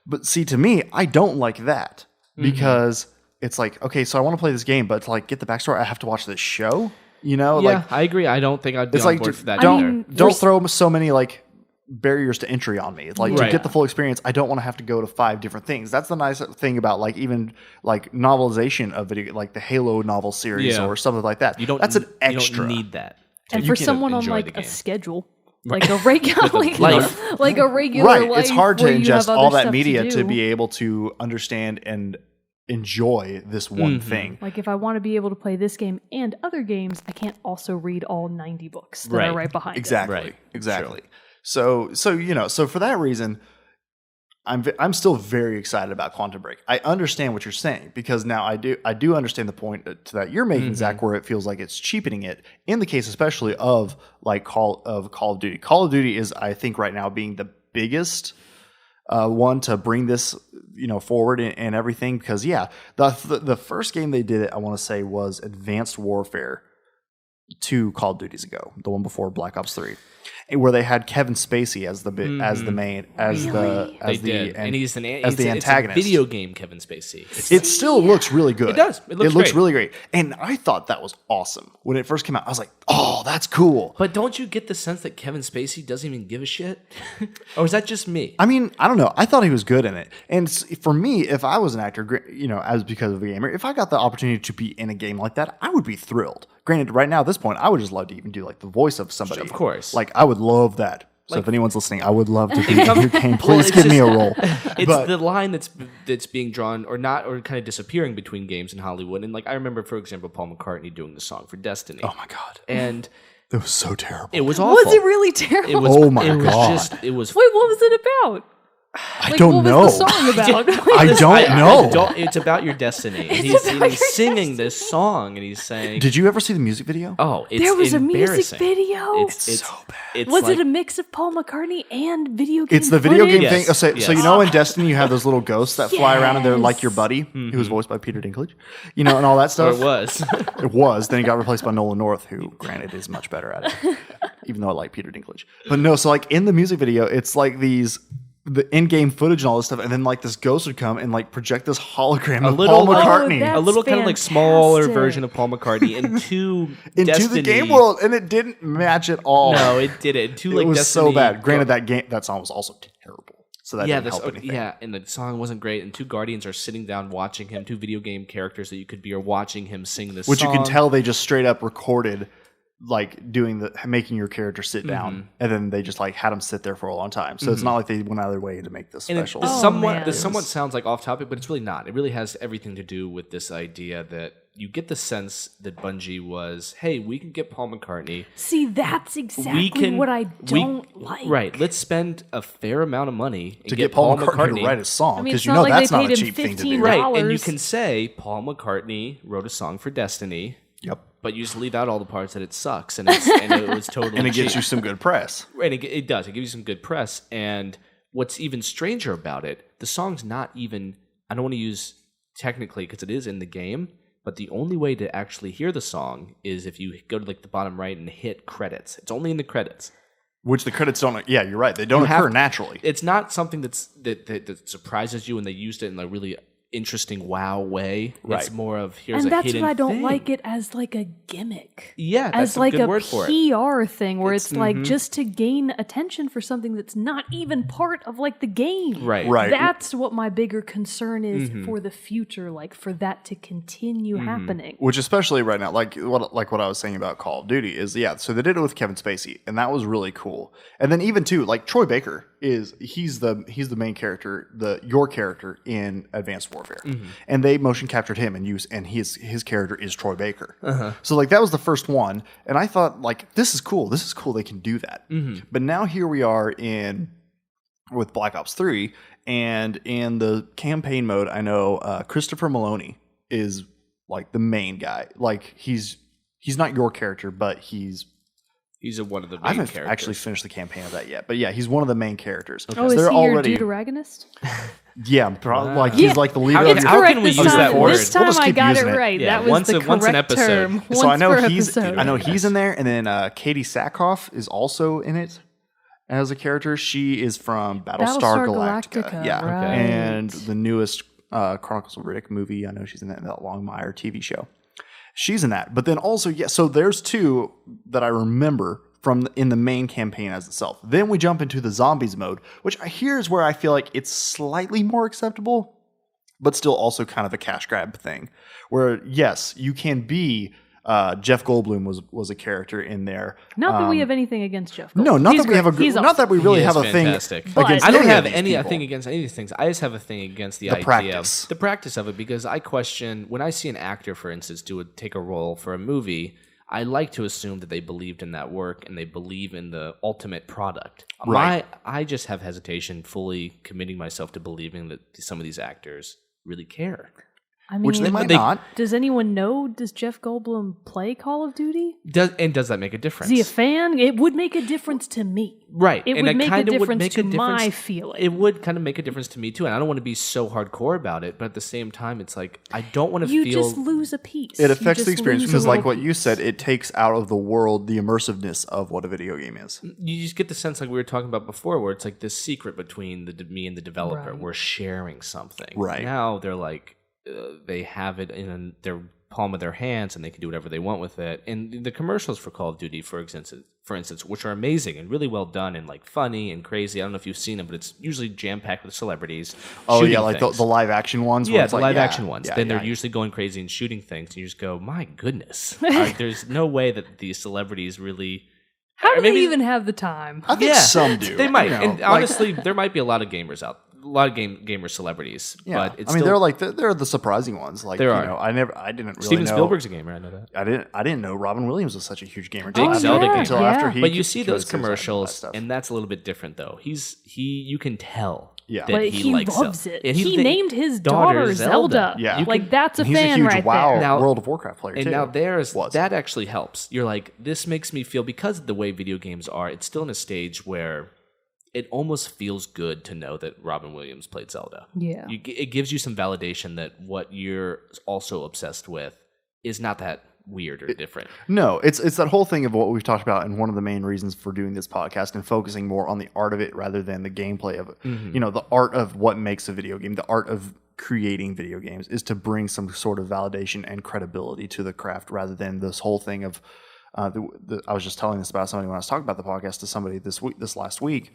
but see, to me, I don't like that, because it's like, okay, so I want to play this game, but to like get the backstory, I have to watch this show. I agree. I don't think I'd be on board for that. Don't throw so many like barriers to entry on me. It's like, to get the full experience, I don't want to have to go to 5 different things. That's the nice thing about like even like novelization of video, like the Halo novel series or something like that. That's an extra. You don't need that. And for someone on like a schedule, like a regular like a regular right. life, It's hard to ingest all that media to be able to understand and enjoy this one thing. Like, if I want to be able to play this game and other games, I can't also read all 90 books that are right behind exactly. it. Exactly. So for that reason, I'm still very excited about Quantum Break. I understand what you're saying, because now I do understand the point that you're making, Zach, where it feels like it's cheapening it, in the case especially of like Call of Duty. Call of Duty is, I think, right now being the biggest one to bring this forward and everything, because the first game they did it, I want to say, was Advanced Warfare 2 Call of Duties ago, the one before Black Ops 3, where they had Kevin Spacey as the antagonist. It's a video game Kevin Spacey. It still looks really good. It does. It looks really great. And I thought that was awesome when it first came out. I was like, oh, that's cool. But don't you get the sense that Kevin Spacey doesn't even give a shit? Or is that just me? I mean, I don't know. I thought he was good in it. And for me, if I was an actor, because of a gamer, if I got the opportunity to be in a game like that, I would be thrilled. Granted, right now at this point, I would just love to even do like the voice of somebody. Of course. Like, I would love that. So if anyone's listening, I would love to be in your game. Please give me a role. It's the line that's being drawn or kind of disappearing between games in Hollywood. And like, I remember, for example, Paul McCartney doing the song for Destiny. Oh my God. And it was so terrible. It was awful. Was it really terrible? Oh my God. Wait, what was it about? I don't know. What was the song about? I don't know. It's about your destiny. And he's singing this song, and he's saying... Did you ever see the music video? Oh, it's there was a music video? It's so bad. Was it a mix of Paul McCartney and video game It's the video game yes. thing. So in Destiny, you have those little ghosts that fly around, and they're like your buddy, who was voiced by Peter Dinklage, and all that stuff. Or it was. It was. Then he got replaced by Nolan North, who, granted, is much better at it, even though I like Peter Dinklage. But no, so like in the music video, it's like the in-game footage and all this stuff, and then like this ghost would come and like project this hologram of Paul McCartney. Oh, a little kind of like smaller version of Paul McCartney into the game world, and it didn't match at all. No, it didn't. It was so bad. Granted, that song was also terrible, so that didn't help anything. Yeah, and the song wasn't great. And 2 Guardians are sitting down watching him. 2 video game characters that you could be are watching him sing this song. Which you can tell they just straight up recorded, like making your character sit down, and then they just like had him sit there for a long time. So it's not like they went out of their way to make this special. This somewhat sounds like off topic, but it's really not. It really has everything to do with this idea that you get the sense that Bungie was, hey, we can get Paul McCartney. See, that's exactly what I don't like. Right. Let's spend a fair amount of money to get Paul McCartney to write a song, because like that's not a cheap thing to do. Right, and you can say Paul McCartney wrote a song for Destiny. Yep. But you just leave out all the parts that it sucks, and it was totally and it gives you some good press. Right, it does. It gives you some good press. And what's even stranger about it, the song's not even, I don't want to use technically because it is in the game, but the only way to actually hear the song is if you go to like the bottom right and hit credits. It's only in the credits. Which the credits don't. Yeah, you're right. They don't occur naturally. It's not something that surprises you when they used it in a really interesting wow way. Right. It's more of here's and a that's hidden what I don't thing. like it as like a gimmick. Yeah, that's as like a good a word for it. PR thing where it's like just to gain attention for something that's not even part of like the game. Right. Right. That's what my bigger concern is for the future, like for that to continue happening. Which especially right now, like what I was saying about Call of Duty is, so they did it with Kevin Spacey, and that was really cool. And then even too, like Troy Baker he's the main character, your character in Advanced Warfare, and they motion captured him and his character is Troy Baker. So like that was the first one, and I thought like this is cool. They can do that. But now here we are with Black Ops 3, and in the campaign mode, I know Christopher Maloney is like the main guy. Like he's not your character, but he's one of the main I haven't characters. actually finished the campaign of that yet, but yeah, he's one of the main characters. Oh, is they're he already, your deuteragonist? Yeah, probably like he's like the leader How of can- the how Correct can we this use time. that word? This time We'll just I keep got it using it. right. Yeah, that was the once an correct episode. term. So I know per he's episode. in there, and then Katie Sackhoff is also in it as a character. She is from Battlestar Galactica. Yeah, right. and the newest Chronicles of Riddick movie. I know she's in that Longmire TV show. She's in that, but then also so there's two that I remember from in the main campaign as itself. Then we jump into the zombies mode, which here's where I feel like it's slightly more acceptable, but still also kind of a cash grab thing. Where yes, you can be Jeff Goldblum was a character in there. Not that we have anything against Jeff Goldblum. No, not He's that we have great. He's not that we really He is have a fantastic. thing But- against I don't any have of these a people. thing against any of these things. I just have a thing against the idea practice. of the practice of it, because I question when I see an actor, for instance, take a role for a movie. I like to assume that they believed in that work and they believe in the ultimate product. Right. I just have hesitation fully committing myself to believing that some of these actors really care. I mean, Which they might not. Does anyone know? Does Jeff Goldblum play Call of Duty? Does that make a difference? Is he a fan? It would make a difference to me. Right. It and would make a kinda difference to my feeling. It would kind of make a difference to me too. And I don't want to be so hardcore about it, but at the same time, it's like I don't want to You feel. just lose a piece. It You affects just the experience lose a because, like little what you said, it takes out of the world the immersiveness of what a video game is. You just get the sense, like we were talking about before, where it's like this secret between me and the developer. Right. We're sharing something. Right. Now they're like they have it in their palm of their hands, and they can do whatever they want with it. And the commercials for Call of Duty, for instance, which are amazing and really well done and like funny and crazy. I don't know if you've seen them, but it's usually jam packed with celebrities. Oh yeah, shooting like things. the live action ones. where Yeah, it's the like, live action ones. yeah, Then they're yeah. usually going crazy and shooting things. And you just go, my goodness. There's no way that these celebrities really. How do maybe- they even have the time? I think some do. They might. you know, And like- honestly, there might be a lot of gamers out. A lot of gamer celebrities. yeah. But it's I mean, still, they're the surprising ones. Like There you are. know, I didn't really Steven know. Spielberg's a gamer. I know that. I didn't know Robin Williams was such a huge gamer Big until Zelda after, gamer. until Yeah. after he. But you see those committed suicide and all that commercials, stuff. and that's a little bit different, though. You can tell. Yeah. that But he he likes loves Zelda. it. And He named his daughter daughter Zelda. Yeah. You Like, that's a And he's fan a huge right WoW there. Now- World of Warcraft player And too. now Was. that actually helps. You're like, this makes me feel, because of the way video games are, it's still in a stage where it almost feels good to know that Robin Williams played Zelda. Yeah. It gives you some validation that what you're also obsessed with is not that weird or different. No, it's that whole thing of what we've talked about, and one of the main reasons for doing this podcast and focusing more on the art of it rather than the gameplay of it. Mm-hmm. You know, the art of what makes a video game, the art of creating video games, is to bring some sort of validation and credibility to the craft rather than this whole thing of. I was just telling this about somebody when I was talking about the podcast to somebody this last week,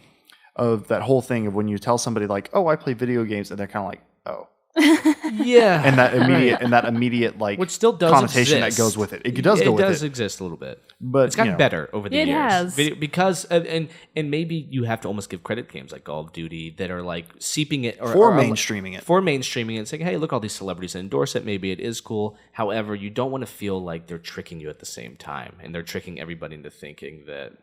of that whole thing of when you tell somebody like, "Oh, I play video games," and they're kind of like, "Oh." Yeah. And that immediate like Which still does connotation exist. that goes with it. It does go with it. It does exist a little bit. But, it's gotten you know, better over the It years. has. Because and maybe you have to almost give credit to games like Call of Duty that are like seeping it For mainstreaming it. For mainstreaming it and saying, hey, look, all these celebrities endorse it. Maybe it is cool. However, you don't want to feel like they're tricking you at the same time. And they're tricking everybody into thinking that,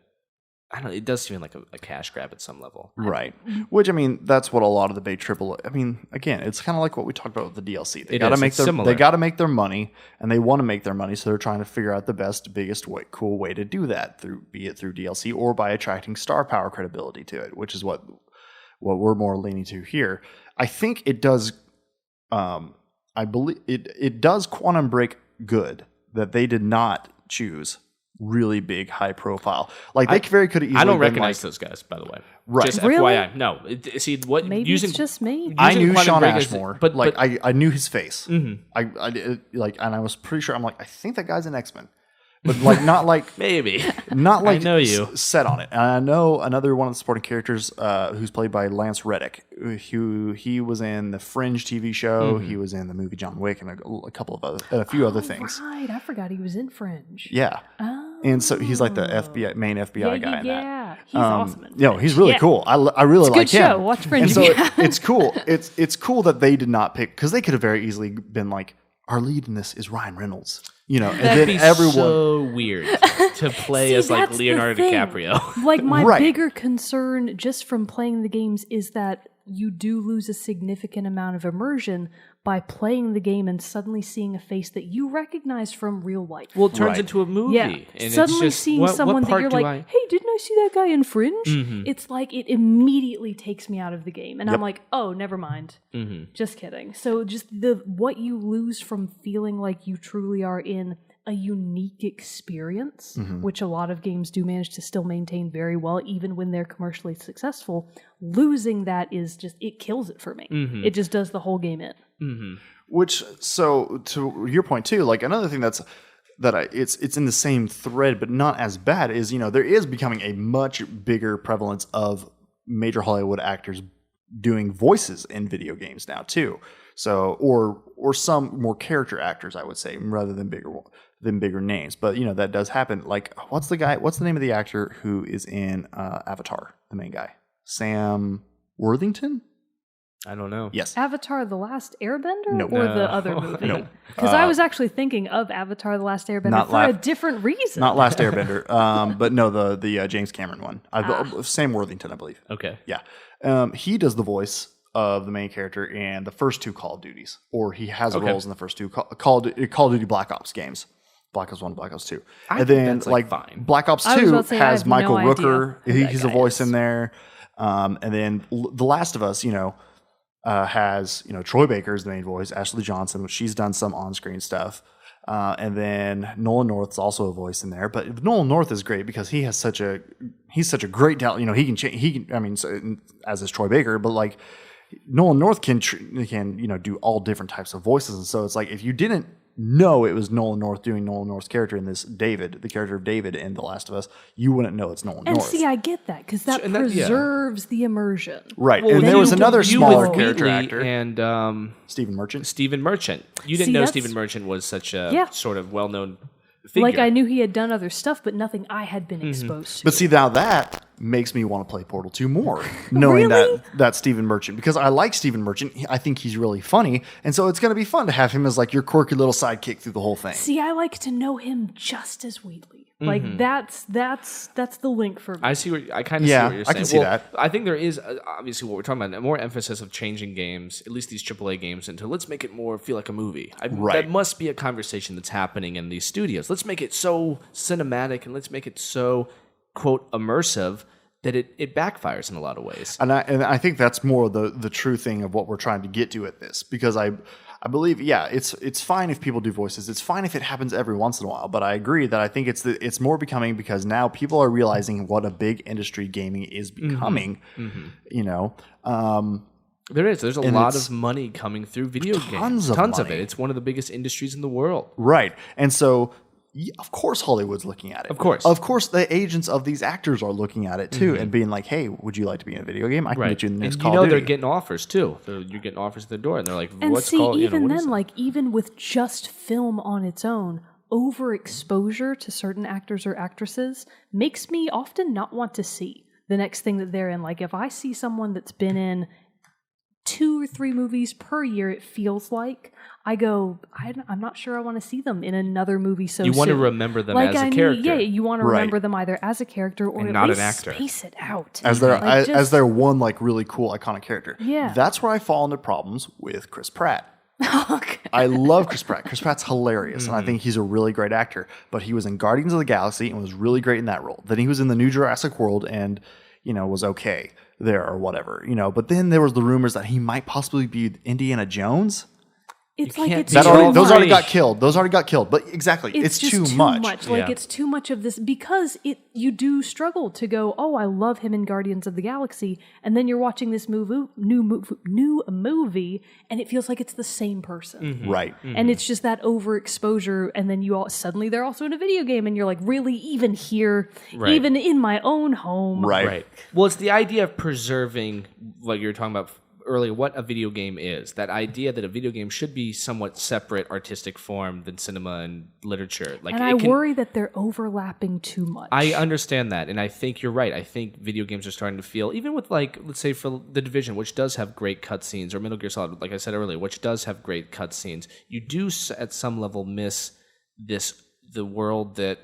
I don't know, it does seem like a cash grab at some level. Right. Which, I mean, that's what a lot of the big triple. I mean, again, it's kind of like what we talked about with the DLC. They It got to is. make It's their similar. they got to make their money, and they want to make their money, so they're trying to figure out the best, biggest way, cool way to do that, be it through DLC or by attracting star power credibility to it, which is what we're more leaning to here. I think it does. I believe it does Quantum Break good that they did not choose really big, high profile. Like they very could have easily. I don't been recognize like, those guys, by the way. Right. Just Really? FYI. No. See what? Maybe using, it's just me. I using knew Quantum Sean Break is- Ashmore, but I knew his face. I did, like, and I was pretty sure. I'm like, I think that guy's an X-Men, but like not like maybe not like I know you. set on it. And I know another one of the supporting characters who's played by Lance Reddick, who he was in the Fringe TV show. He was in the movie John Wick and a couple of a few other things. Right, I forgot he was in Fringe. Yeah. Oh. And so he's like the main FBI guy in that. Yeah, he's awesome. In No, Fringe. he's really Yeah. cool. I really It's a like good him. show. Watch Fringe. And so Yeah. it's cool. It's cool that they did not pick, because they could have very easily been like, our lead in this is Ryan Reynolds, and That'd then be everyone. so weird to play See, as like that's the Leonardo thing. DiCaprio. Like my Right. bigger concern just from playing the games is that you do lose a significant amount of immersion by playing the game and suddenly seeing a face that you recognize from real life. Well, it turns Right. into a movie. Yeah, And suddenly it's just, seeing what someone that part you're do like, hey, didn't I see that guy in Fringe? Mm-hmm. It's like it immediately takes me out of the game, and I'm like, oh, never mind. Just kidding. So just what you lose from feeling like you truly are in a unique experience, which a lot of games do manage to still maintain very well, even when they're commercially successful. Losing that is just, it kills it for me. It just does the whole game in. Which, so to your point too, like another thing it's in the same thread, but not as bad, is there is becoming a much bigger prevalence of major Hollywood actors doing voices in video games now too. So or some more character actors, I would say, rather than bigger names. But that does happen. Like, what's the name of the actor who is in Avatar, the main guy? Sam Worthington? I don't know. Yes. Avatar: The Last Airbender, No. or the other movie? No. Because I was actually thinking of Avatar: The Last Airbender Not for a different reason. Not Last Airbender, but no, the James Cameron one. Sam Worthington, I believe. Okay. Yeah. He does the voice of the main character in the first two Call of Duties, or he has roles in the first two Call of Duty Black Ops games. Black Ops 1, Black Ops 2. think that's, like, fine. Black Ops I was 2 about to say, I has have Michael no idea Rooker. who that He's a guy voice is. in there. And then The Last of Us, has, Troy Baker is the main voice, Ashley Johnson, which she's done some on-screen stuff. And then Nolan North's also a voice in there, but Nolan North is great because he's such a great talent. He can change. As is Troy Baker, but like Nolan North can do all different types of voices, and so it's like if you didn't know it was Nolan North doing Nolan North's character in this David, the character of David in The Last of Us, you wouldn't know it's Nolan And North. see, I get that because that And that- yeah. preserves the immersion. Right, Well, and there you- was another you smaller with character Wheatley actor, and Stephen Merchant. Stephen Merchant. You didn't See, know that's- Stephen Merchant was such a Yeah. sort of well-known figure. Like I knew he had done other stuff, but nothing I had been exposed to. But see, now that makes me want to play Portal 2 more, knowing Really? that Stephen Merchant, because I like Stephen Merchant. I think he's really funny, and so it's going to be fun to have him as like your quirky little sidekick through the whole thing. See, I like to know him just as Wheatley. Like that's the link for me. I see. I kind of Yeah, see what you're saying. I can see that. I think there is obviously what we're talking about. More emphasis of changing games, at least these AAA games, into let's make it more feel like a movie. Right. That must be a conversation that's happening in these studios. Let's make it so cinematic and let's make it so quote immersive that it backfires in a lot of ways. And I think that's more the true thing of what we're trying to get to at this, because I believe, yeah, it's fine if people do voices. It's fine if it happens every once in a while. But I agree that I think it's more becoming, because now people are realizing what a big industry gaming is becoming. There's a And lot it's of money coming through video games. of Tons of money. it. It's one of the biggest industries in the world. Right. And so, of course, Hollywood's looking at it. Of course. Of course, the agents of these actors are looking at it too and being like, hey, would you like to be in a video game? I can get you in the next And Call of Duty. they're getting offers too. You're getting offers at the door, and they're like, And "What's see, called?" even what is then, it? like even with just film on its own, overexposure to certain actors or actresses makes me often not want to see the next thing that they're in. Like if I see someone that's been in 2 or 3 movies per year, it feels like, I go, I'm not sure I want to see them in another movie so soon. You want to remember them like as a character. you want to Right. remember them either as a character or And at not least an actor. space it out. as their Like, as their one like really cool iconic character. Yeah. That's where I fall into problems with Chris Pratt. Okay. I love Chris Pratt. Chris Pratt's hilarious, and I think he's a really great actor. But he was in Guardians of the Galaxy and was really great in that role. Then he was in the new Jurassic World and was okay there or whatever. But then there was the rumors that he might possibly be Indiana Jones. It's like it's those too already much. got killed. Those already got killed. But exactly, it's just too much. Like it's too much of this because you do struggle to go, oh, I love him in Guardians of the Galaxy, and then you're watching this new movie, and it feels like it's the same person, Right? And it's just that overexposure, and then suddenly they're also in a video game, and you're like, really, even here, even in my own home, Right. Well, it's the idea of preserving, like you were talking about earlier, what a video game is. That idea that a video game should be somewhat separate artistic form than cinema and literature. Like, and I worry that they're overlapping too much. I understand that, and I think you're right. I think video games are starting to feel, even with, like, let's say for The Division, which does have great cutscenes, or Metal Gear Solid, like I said earlier, which does have great cutscenes, you do at some level miss the world that,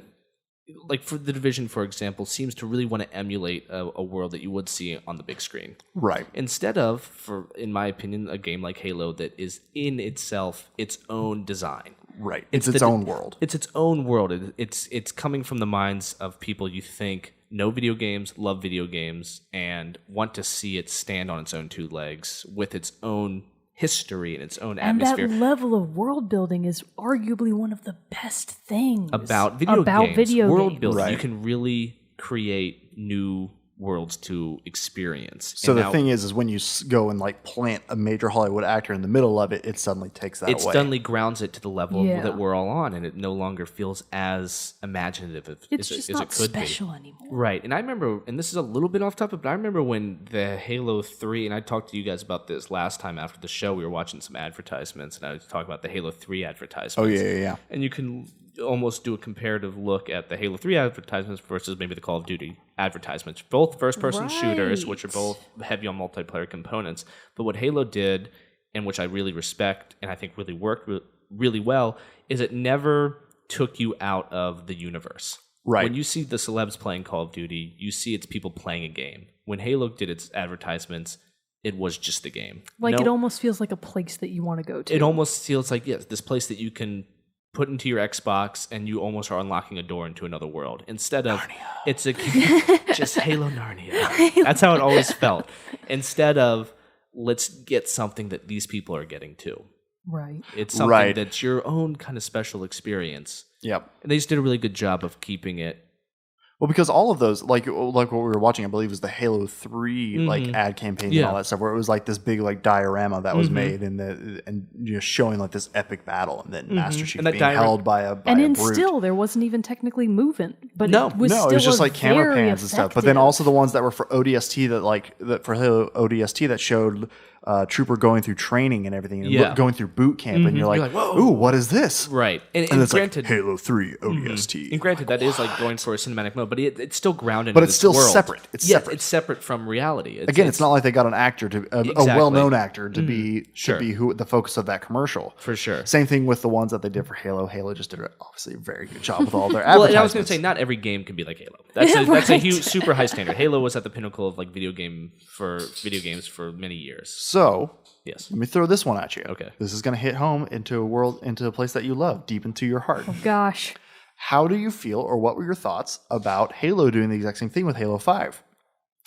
like for The Division, for example, seems to really want to emulate a world that you would see on the big screen. Right. Instead of, in my opinion, a game like Halo that is in itself its own design. Right. It's its own world. It's its own world. It's coming from the minds of people you think know video games, love video games, and want to see it stand on its own two legs with its own history and its own atmosphere. And that level of world building is arguably one of the best things about video games. World building. Right. You can really create new worlds to experience. So the thing is when you go and like plant a major Hollywood actor in the middle of it, it suddenly takes that away. It suddenly grounds it to the level that we're all on, and it no longer feels as imaginative as it's it just could not be. special anymore. Right. And I remember, and this is a little bit off topic, but I remember when the Halo 3, and I talked to you guys about this last time after the show, we were watching some advertisements, and I was talking about the Halo 3 advertisements. Oh, yeah. And you can almost do a comparative look at the Halo 3 advertisements versus maybe the Call of Duty advertisements. Both first-person shooters, which are both heavy on multiplayer components. But what Halo did, and which I really respect, and I think really worked really well, is it never took you out of the universe. Right. When you see the celebs playing Call of Duty, you see it's people playing a game. When Halo did its advertisements, it was just the game. Like it almost feels like a place that you want to go to. It almost feels like, yes, this place that you can put into your Xbox and you almost are unlocking a door into another world. Instead of, Narnia. It's just Halo Narnia. That's how it always felt. Instead of, let's get something that these people are getting to. Right. It's something that's your own kind of special experience. Yep. And they just did a really good job of keeping it. Well, because all of those, like what we were watching, I believe was the Halo 3 like ad campaign and all that stuff, where it was like this big like diorama that was made and just showing like this epic battle, and then Master Chief being held by a brute. Still there wasn't even technically movement, but it was just like camera pans and stuff. But then also the ones that were for ODST that for Halo ODST that showed Trooper going through training and everything, and going through boot camp, and you're like, ooh, what is this? Right. And it's granted, like Halo 3 ODST. And granted, that is like going for a cinematic mode, but it's still grounded but in it's still world. Separate. It's separate. It's separate from reality. It's not like they got an actor a well-known actor to be the focus of that commercial. For sure. Same thing with the ones that they did for Halo. Halo just did obviously a very good job with all their well, advertisements. and I was going to say, not every game can be like Halo. That's a huge, super high standard. Halo was at the pinnacle of like video games for many years. So, yes, let me throw this one at you. Okay, this is going to hit home into a place that you love, deep into your heart. Oh gosh. How do you feel, or what were your thoughts about Halo doing the exact same thing with Halo 5?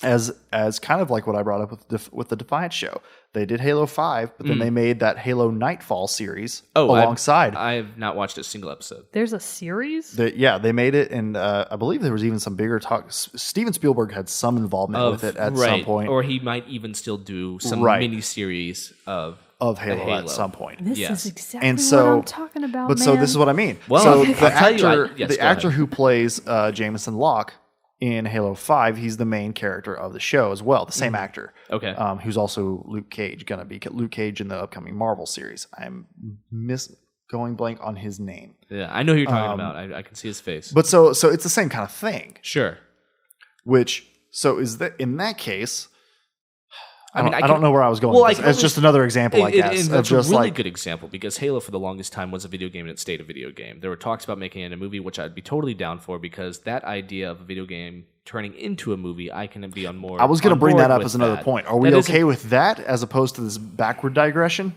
As kind of like what I brought up with the Defiant show. They did Halo 5, but then they made that Halo Nightfall series alongside. I have not watched a single episode. There's a series? They made it, and I believe there was even some bigger talk. Steven Spielberg had some involvement with it at some point. Or he might even still do some mini-series of Halo at some point. This is exactly what I'm talking about, man. So this is what I mean. Well, so the actor who plays Jameson Locke in Halo 5, he's the main character of the show as well. The same actor. Okay. Who's also Luke Cage, going to be Luke Cage in the upcoming Marvel series. I'm going blank on his name. Yeah, I know who you're talking about. I can see his face. But so it's the same kind of thing. Sure. Is that in that case? I mean, I don't know where I was going. Well, it's just another example, I guess. It's a really good example because Halo, for the longest time, was a video game and it stayed a video game. There were talks about making it a movie, which I'd be totally down for because that idea of a video game turning into a movie, I can be on more. I was going to bring that up as another point. Are we okay with that as opposed to this backward digression?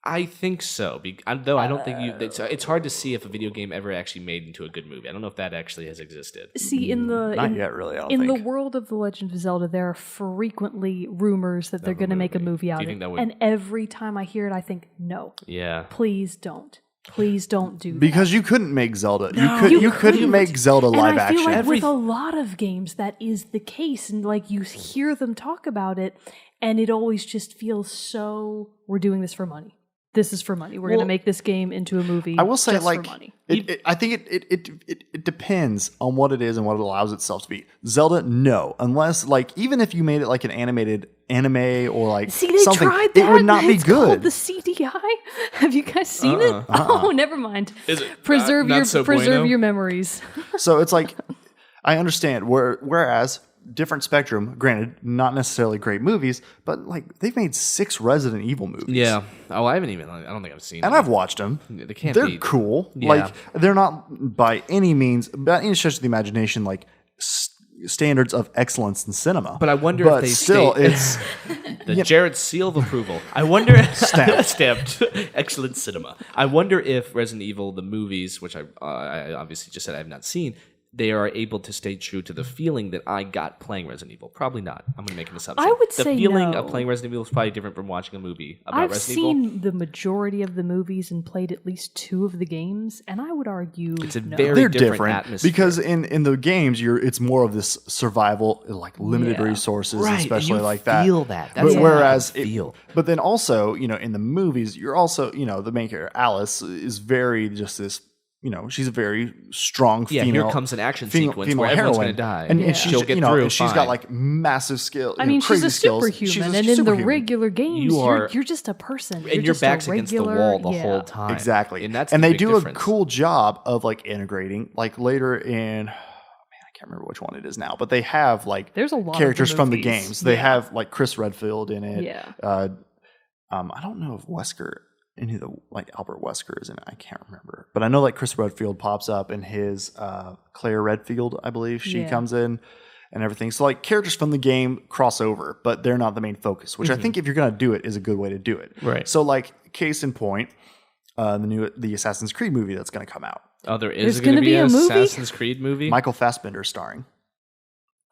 I think so. Though I don't think it's hard to see if a video game ever actually made into a good movie. I don't know if that actually has existed. See, not yet, really. I don't in think. the world of The Legend of Zelda, there are frequently rumors that they're going to make a movie out of it. And every time I hear it, I think, no. Yeah. Please don't. Please don't do that. Because you couldn't make Zelda. You couldn't make Zelda live and I feel action. like with a lot of games, that is the case. And like you hear them talk about it, and it always just feels so, we're doing this for money. This is for money. We're going to make this game into a movie. I will say, just for money. I think it depends on what it is and what it allows itself to be. Zelda, no, unless like even if you made it like an animated anime or like something, tried that. It would not be it's good. Called the CDI. Have you guys seen it? Oh, never mind. Is it preserve bueno? your memories. So it's like I understand. Whereas different spectrum, granted, not necessarily great movies, but like they've made 6 Resident Evil movies. Yeah. Oh, I don't think I've seen them. And I've watched them. They're cool. Yeah. Like they're not by any means, by any stretch of the imagination, like standards of excellence in cinema. But I wonder if they still it's the Jerrett seal of approval. I wonder if stamped excellent cinema. I wonder if Resident Evil the movies, which I obviously just said I have not seen, they are able to stay true to the feeling that I got playing Resident Evil. Probably not. I'm going to make an assumption. I would say the feeling no. of playing Resident Evil is probably different from watching a movie about I've Resident Evil. seen the majority of the movies and played at least 2 of the games, and I would argue it's a no. very different atmosphere. Because in the games it's more of this survival, like limited resources, right. especially and you like that. Feel that. That's whereas but then also in the movies you're also the main character Alice is very just this. She's a very strong female. Yeah, here comes an action sequence where everyone's going to die. And she'll get through. She's got like massive skill. I mean, she's a superhuman. superhuman, and in the regular games, you're just a person. And your back's against the wall the whole time. Exactly. And that's they big do difference. a cool job of like integrating. Like later in, I can't remember which one it is now, but they have like there's a lot characters of from the games. They have like Chris Redfield in it. Yeah. I don't know if Wesker. Any of the like Albert Wesker is in it. I can't remember, but I know like Chris Redfield pops up in his Claire Redfield, I believe she comes in and everything. So like characters from the game cross over, but they're not the main focus. Which I think if you're gonna do it is a good way to do it. Right. So like case in point, the Assassin's Creed movie that's gonna come out. Oh, there's going to be an Assassin's Creed movie. Michael Fassbender starring.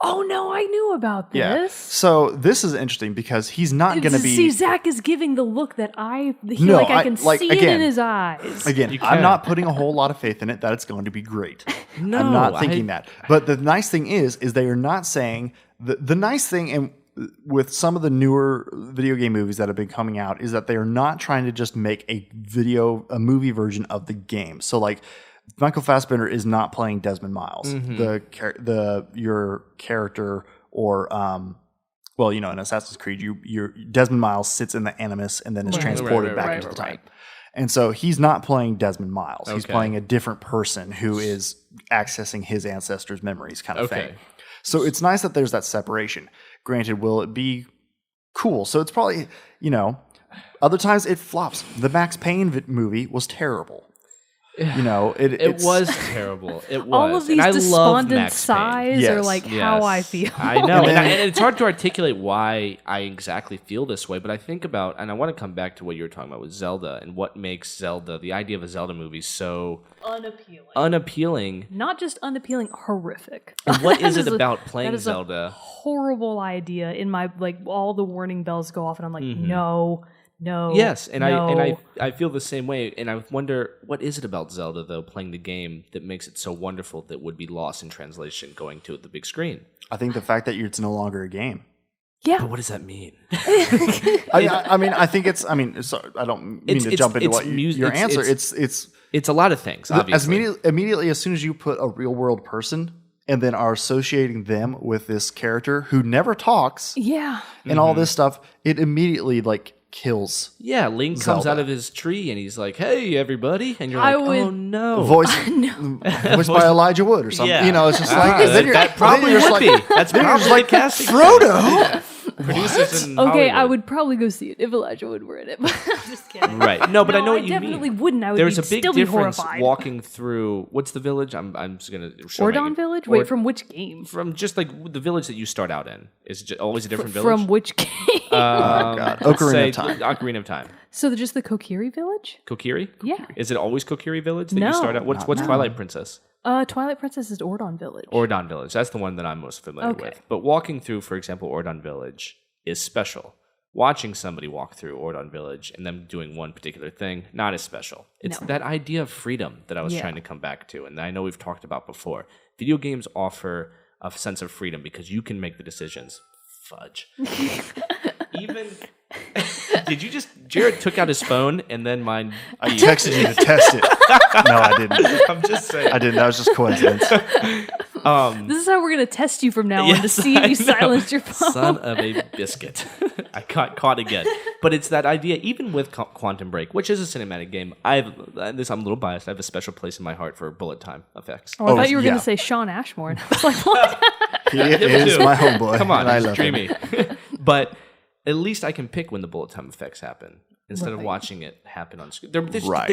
Oh no, I knew about this. Yeah. So this is interesting because he's not going to be. See, Zach is giving the look that I can see it in his eyes. Again, I'm not putting a whole lot of faith in it that it's going to be great. No, I'm not thinking that. But the nice thing is they are not saying the nice thing and with some of the newer video game movies that have been coming out is that they are not trying to just make a movie version of the game. So like. Michael Fassbender is not playing Desmond Miles. Your character, or in Assassin's Creed, your Desmond Miles sits in the Animus and then is transported back into the time. And so he's not playing Desmond Miles. He's playing a different person who is accessing his ancestors' memories, kind of thing. So it's nice that there's that separation. Granted, will it be cool? So it's probably other times it flops. The Max Payne movie was terrible. It was terrible. It was. All of these despondent sighs are like how I feel. I know. and it's hard to articulate why I exactly feel this way, but I think about, and I want to come back to what you were talking about with Zelda and what makes Zelda, the idea of a Zelda movie, so unappealing. Not just unappealing, horrific. And what is it about playing Zelda? A horrible idea. In my, all the warning bells go off and I'm like, no. Yes, and I feel the same way, and I wonder what is it about Zelda though, playing the game that makes it so wonderful that would be lost in translation going to the big screen. I think the fact that it's no longer a game. Yeah, but what does that mean? I think it's. Sorry, I don't mean to jump into your answer. It's a lot of things. Obviously, immediately as soon as you put a real world person and then are associating them with this character who never talks, and all this stuff, it immediately kills. Yeah, Link comes out of his tree and he's like, "Hey, everybody!" And you're like, "Oh no!" Voiced by Elijah Wood or something. It's just like that probably would be. That's probably casting Frodo. producers in Okay, Hollywood. I would probably go see it if Elijah Wood were in it. But I'm just kidding. Right. No, but I know what you mean. definitely wouldn't. I would There's a big still be difference horrified. walking through, what's the village? I'm just going to show Ordon Village? Wait, from which game? From just like the village that you start out in. Is it always a different village? From which game? God. Ocarina of Time. Ocarina of Time. So just the Kokiri Village? Kokiri? Yeah. Is it always Kokiri Village that No. you start out? What's Twilight Princess? Twilight Princess is Ordon Village. Ordon Village. That's the one that I'm most familiar Okay. with. But walking through, for example, Ordon Village is special. Watching somebody walk through Ordon Village and them doing one particular thing, not as special. It's that idea of freedom that I was trying to come back to, and I know we've talked about before. Video games offer a sense of freedom because you can make the decisions. Fudge. Even... Did you just... Jerrett took out his phone and then mine... I texted you to test it. No, I didn't. I'm just saying. I didn't. That was just coincidence. This is how we're going to test you from now on to see if you silenced your phone. Son of a biscuit. I got caught again. But it's that idea, even with Quantum Break, which is a cinematic game, I'm a little biased. I have a special place in my heart for bullet time effects. Oh, I thought you were going to say Sean Ashmore. And I was like, what? He is my homeboy. Come on, and I he's love dreamy. him. But at least I can pick when the bullet time effects happen instead of watching it happen on screen. They're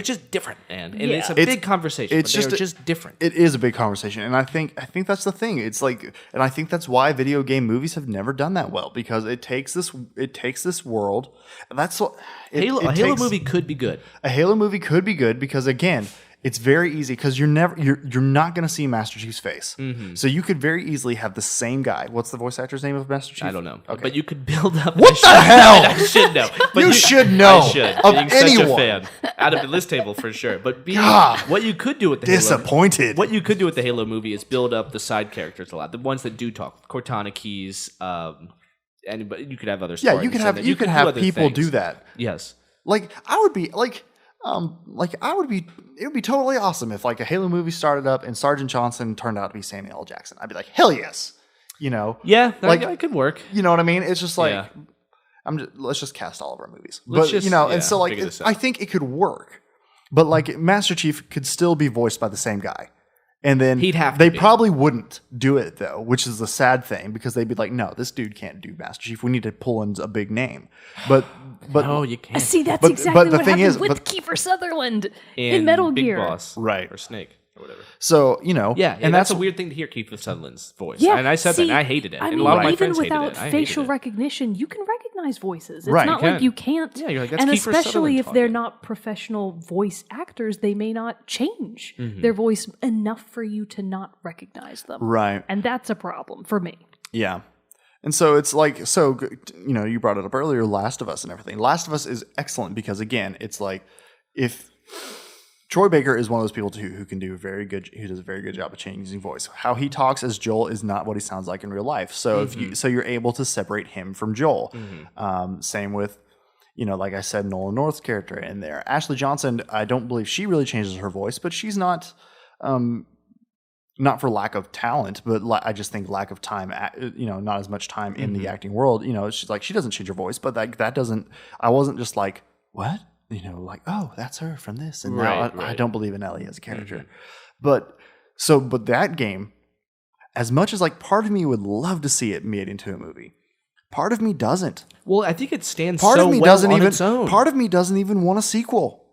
just different, man. And it's a big conversation. It's just different. It is a big conversation, and I think that's the thing. It's like, and I think that's why video game movies have never done that well, because it takes this world, and that's what a Halo movie could be good. A Halo movie could be good because, again, it's very easy because you're not going to see Master Chief's face. Mm-hmm. So you could very easily have the same guy. What's the voice actor's name of Master Chief? I don't know. Okay. But you could build up... What the hell? I should know. But you should know. I should. Of being anyone. such a fan. Out of this table for sure. But what you could do with the disappointed. What you could do with the Halo movie is build up the side characters a lot. The ones that do talk. Cortana Keys, anybody, you could have other Spartans. Yeah, you could have people do that. Yes. It would be totally awesome if like a Halo movie started up and Sergeant Johnson turned out to be Samuel L. Jackson. I'd be like, hell yes. You know? Yeah, that could work. You know what I mean? It's just like, let's just cast all of our movies. And so like, I think it could work. But like Master Chief could still be voiced by the same guy. And then they probably wouldn't do it though, which is the sad thing, because they'd be like, no, this dude can't do Master Chief. We need to pull in a big name. But no, you can't. See, that's exactly what happened with Kiefer Sutherland in Metal Gear. Big Boss, right? Or Snake, or whatever. So and that's a weird thing to hear Kiefer Sutherland's voice. Yeah, and I said that, and I hated it. I mean, and a lot of my even friends hated it. without facial recognition, you can recognize voices. It's right, not like you can't. Yeah, you're like, that's and Kiefer especially if Sutherland they're talking. not professional voice actors, they may not change their voice enough for you to not recognize them. Right. And that's a problem for me. Yeah. And so it's like, you brought it up earlier, Last of Us and everything. Last of Us is excellent because, again, it's like, if Troy Baker is one of those people who can do who does a very good job of changing voice. How he talks as Joel is not what he sounds like in real life. So you're able to separate him from Joel. Same with, like I said, Nolan North's character in there. Ashley Johnson, I don't believe she really changes her voice, but she's not for lack of talent, but I just think lack of time, not as much time in the acting world. She's like, she doesn't change her voice, but that doesn't, I wasn't just like, what? Like, oh, that's her from this. And now I don't believe in Ellie as a character. But that game, as much as like part of me would love to see it made into a movie, part of me doesn't. Well, I think it stands part so of me well doesn't on even, its own. Part of me doesn't even want a sequel.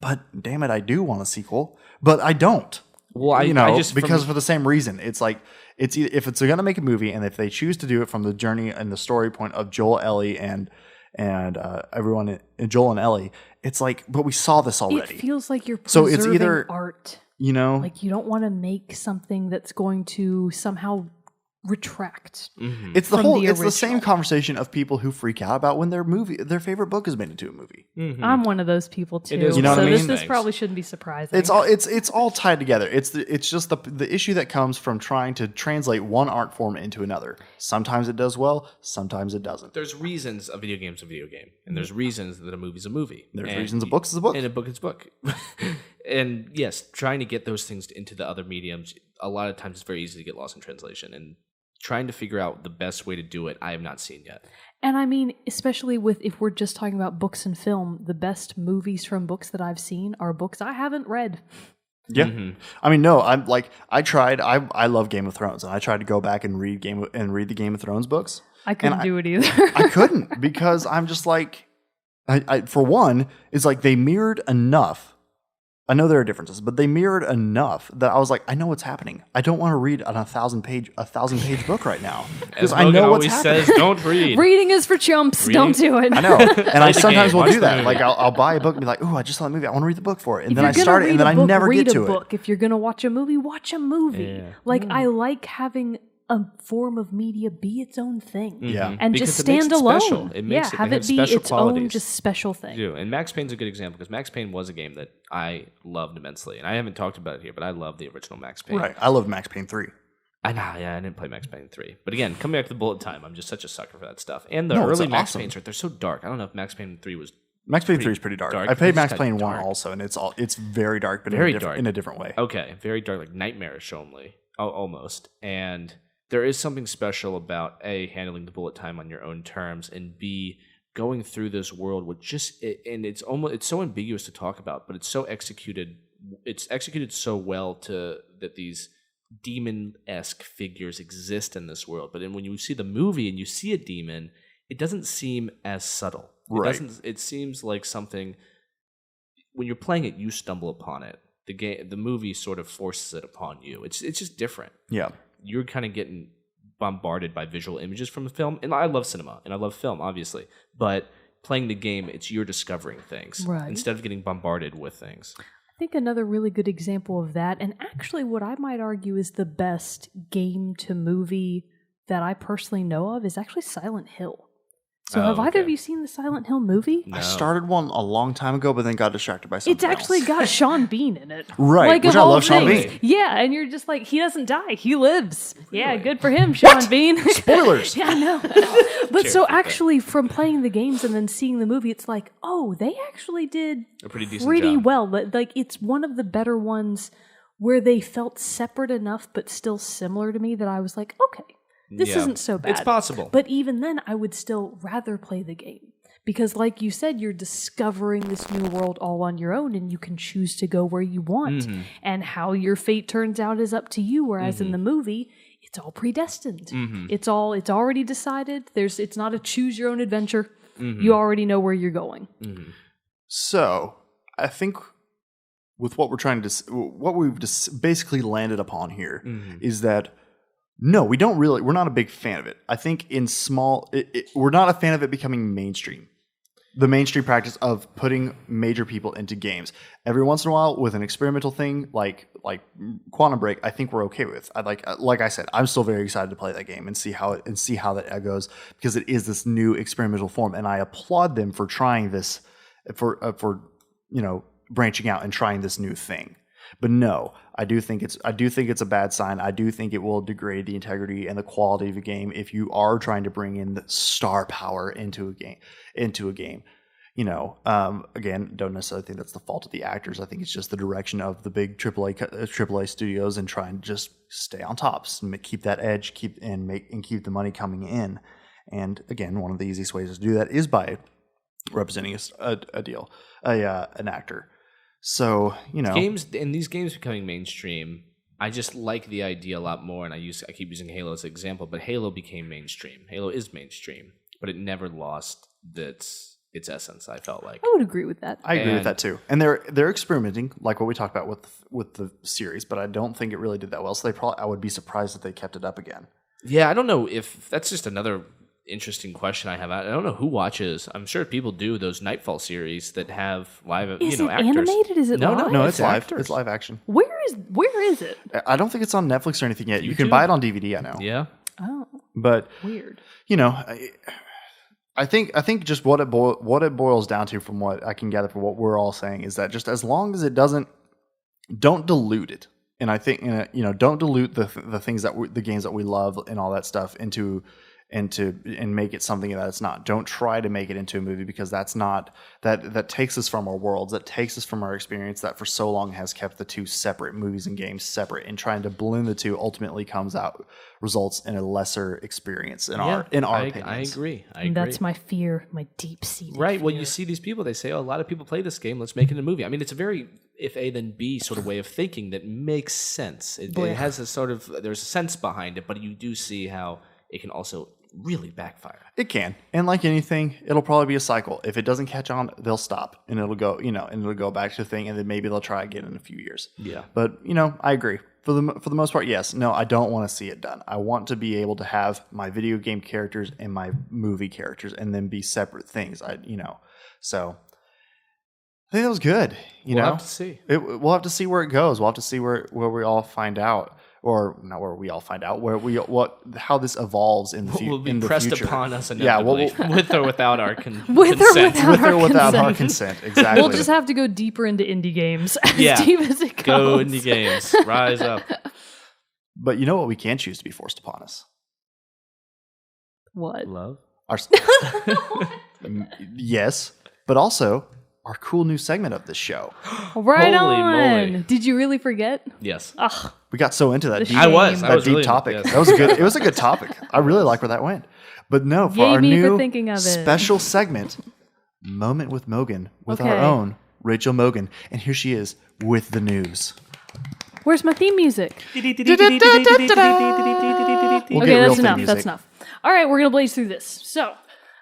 But damn it, I do want a sequel. But I don't. Well, I just because for the same reason, it's like if it's going to make a movie, and if they choose to do it from the journey and the story point of Joel, Ellie, and everyone, Joel and Ellie, it's like, but we saw this already. It feels like you're preserving so it's either art. Like you don't want to make something that's going to somehow retract. It's the same conversation of people who freak out about when their favorite book is made into a movie. I'm one of those people too. It is, what I mean? This probably shouldn't be surprising. It's all tied together. It's just the issue that comes from trying to translate one art form into another. Sometimes it does well, sometimes it doesn't. There's reasons a video game's a video game, and there's reasons that a movie's a movie. There's reasons a book's a book, and a book is a book. And yes, trying to get those things into the other mediums, a lot of times it's very easy to get lost in translation. And trying to figure out the best way to do it, I have not seen yet. And I mean, especially if we're just talking about books and film, the best movies from books that I've seen are books I haven't read. Yeah. I mean, no, I love Game of Thrones, and I tried to go back and read the Game of Thrones books. I couldn't do it either. I couldn't because I'm just like, I for one, it's like they mirrored enough. I know there are differences, but they mirrored enough that I was like, I know what's happening. I don't want to read a 1,000-page book right now because I know what's happening. Says, don't read. Reading is for chumps. Don't do it. I know, and I sometimes will do that. Movie. Like I'll buy a book and be like, "Ooh, I just saw a movie. I want to read the book for it," and then I start it, and then I never get to it. If you're gonna watch a movie, watch a movie. Yeah. Like I like having a form of media be its own thing. Yeah. And Because just it makes stand it alone. special. It makes have it be special its qualities. own just special thing. Do. And Max Payne's a good example because Max Payne was a game that I loved immensely. And I haven't talked about it here, but I love the original Max Payne. Right. I love Max Payne 3. I didn't play Max Payne 3. But again, coming back to the bullet time, I'm just such a sucker for that stuff. And the it's early Max awesome. Paynes, they're so dark. I don't know if Max Payne 3 was Max Payne 3 is pretty dark. I played Max Payne 1 also, and it's very dark, but in a different way. Okay, very dark, like nightmarish only, almost. And there is something special about A, handling the bullet time on your own terms, and B, going through this world with and it's so ambiguous to talk about, but it's so executed. It's executed so well that these demon-esque figures exist in this world. But then when you see the movie and you see a demon, it doesn't seem as subtle. Right. It seems like something. When you're playing it, you stumble upon it. The movie sort of forces it upon you. It's just different. Yeah. You're kind of getting bombarded by visual images from the film. And I love cinema and I love film, obviously. But playing the game, you're discovering things instead of getting bombarded with things. I think another really good example of that, and actually what I might argue is the best game to movie that I personally know of, is actually Silent Hill. So have either of you seen the Silent Hill movie? No. I started one a long time ago, but then got distracted by something It's actually got Sean Bean in it. Right, Like, which of I all love Sean things. Bean. Yeah, and you're just like, he doesn't die. He lives. Yeah, good for him, Sean Bean. Spoilers. Yeah, I know. But so actually, from playing the games and then seeing the movie, it's like, oh, they actually did A pretty decent job. well. Like, it's one of the better ones where they felt separate enough but still similar to me that I was like, okay, this isn't so bad. It's possible. But even then, I would still rather play the game. Because like you said, you're discovering this new world all on your own, and you can choose to go where you want. Mm-hmm. And how your fate turns out is up to you, whereas in the movie, it's all predestined. Mm-hmm. It's already decided. It's not a choose your own adventure. You already know where you're going. Mm-hmm. So I think with what we've just basically landed upon here is that no, we're not a big fan of it. I think we're not a fan of it becoming mainstream. The mainstream practice of putting major people into games. Every once in a while with an experimental thing like Quantum Break, I think we're okay with. Like I said, I'm still very excited to play that game and see how that goes, because it is this new experimental form, and I applaud them for trying this, for branching out and trying this new thing. But no, I do think it's a bad sign. I do think it will degrade the integrity and the quality of a game if you are trying to bring in the star power into a game. Again, don't necessarily think that's the fault of the actors. I think it's just the direction of the big AAA studios and trying to just stay on top, keep that edge, keep the money coming in. And again, one of the easiest ways to do that is by representing an actor. So, These games becoming mainstream, I just like the idea a lot more, and I keep using Halo as an example, but Halo became mainstream. Halo is mainstream, but it never lost its essence, I felt like. I would agree with that. I agree with that too. And they're experimenting, like what we talked about with the series, but I don't think it really did that well. So I would be surprised if they kept it up again. Yeah, I don't know if that's just another interesting question I have. I don't know who watches. I'm sure people do those Nightfall series that have live, Is actors. it animated? Is it live? No, it's live. actors. It's live action. Where is it? I don't think it's on Netflix or anything yet. You can YouTube? buy it on DVD, I know. Yeah. Oh, But weird. I think just what it boils down to, from what I can gather from what we're all saying, is that just as long as it don't dilute it. And I think don't dilute the things the games that we love and all that stuff and make it something that it's not. Don't try to make it into a movie, because that takes us from our worlds, that takes us from our experience that for so long has kept the two separate, movies and games separate, and trying to blend the two ultimately results in a lesser experience in our opinions. I agree. And that's my fear, my deep-seated right. fear. Well, you see these people, they say, a lot of people play this game, let's make it a movie. I mean, it's a very if A then B sort of way of thinking that makes sense. It has a sort of, there's a sense behind it, but you do see how it can also really backfire. It can. And like anything, it'll probably be a cycle. If it doesn't catch on, they'll stop and it'll go, and it'll go back to the thing, and then maybe they'll try again in a few years. Yeah. But, I agree. For the most part, yes. No, I don't want to see it done. I want to be able to have my video game characters and my movie characters and then be separate things. So I think that was good. We'll have to see. We'll have to see where it goes. We'll have to see where we all find out. Or not where we all find out, how this evolves in the future. Will be pressed upon us inevitably. Yeah, with or without our consent. With or without our consent, exactly. We'll just have to go deeper into indie games as Yeah. deep as it goes. Go indie games. Rise up. But you know what we can choose to be forced upon us? What? Love? Yes, but also our cool new segment of this show. Right Holy on. moly. Did you really forget? Yes. Ugh. We got so into that The deep, shame. I was deep really topic. yes. That was good. It was a good topic. I really like where that went. But no, for Yay our me for new thinking of it. special segment, Moment with Mogan, with our Okay. own Rachel Mogan. And here she is with the news. Where's my theme music? We'll Okay, get that's real theme enough. music. That's enough. All right, we're going to blaze through this. So,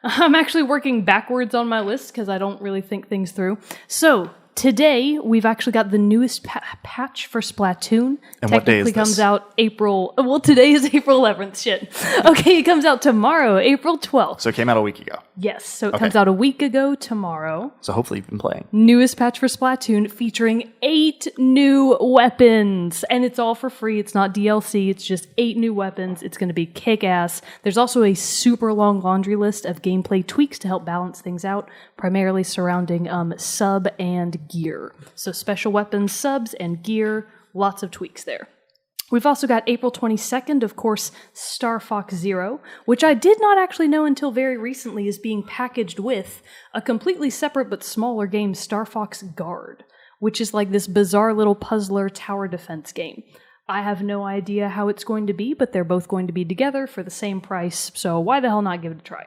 I'm actually working backwards on my list because I don't really think things through. So, today, we've actually got the newest patch for Splatoon. And what day is Technically comes this? out April... Well, today is April 11th. Shit. Okay, it comes out tomorrow, April 12th. So it came out a week ago. Yes, so it comes out a week ago tomorrow. So hopefully you've been playing. Newest patch for Splatoon featuring 8 new weapons. And it's all for free. It's not DLC. It's just 8 new weapons. It's going to be kick-ass. There's also a super long laundry list of gameplay tweaks to help balance things out, primarily surrounding sub and gear. So special weapons, subs, and gear. Lots of tweaks there. We've also got April 22nd, of course, Star Fox Zero, which I did not actually know until very recently is being packaged with a completely separate but smaller game, Star Fox Guard, which is like this bizarre little puzzler tower defense game. I have no idea how it's going to be, but they're both going to be together for the same price, so why the hell not give it a try?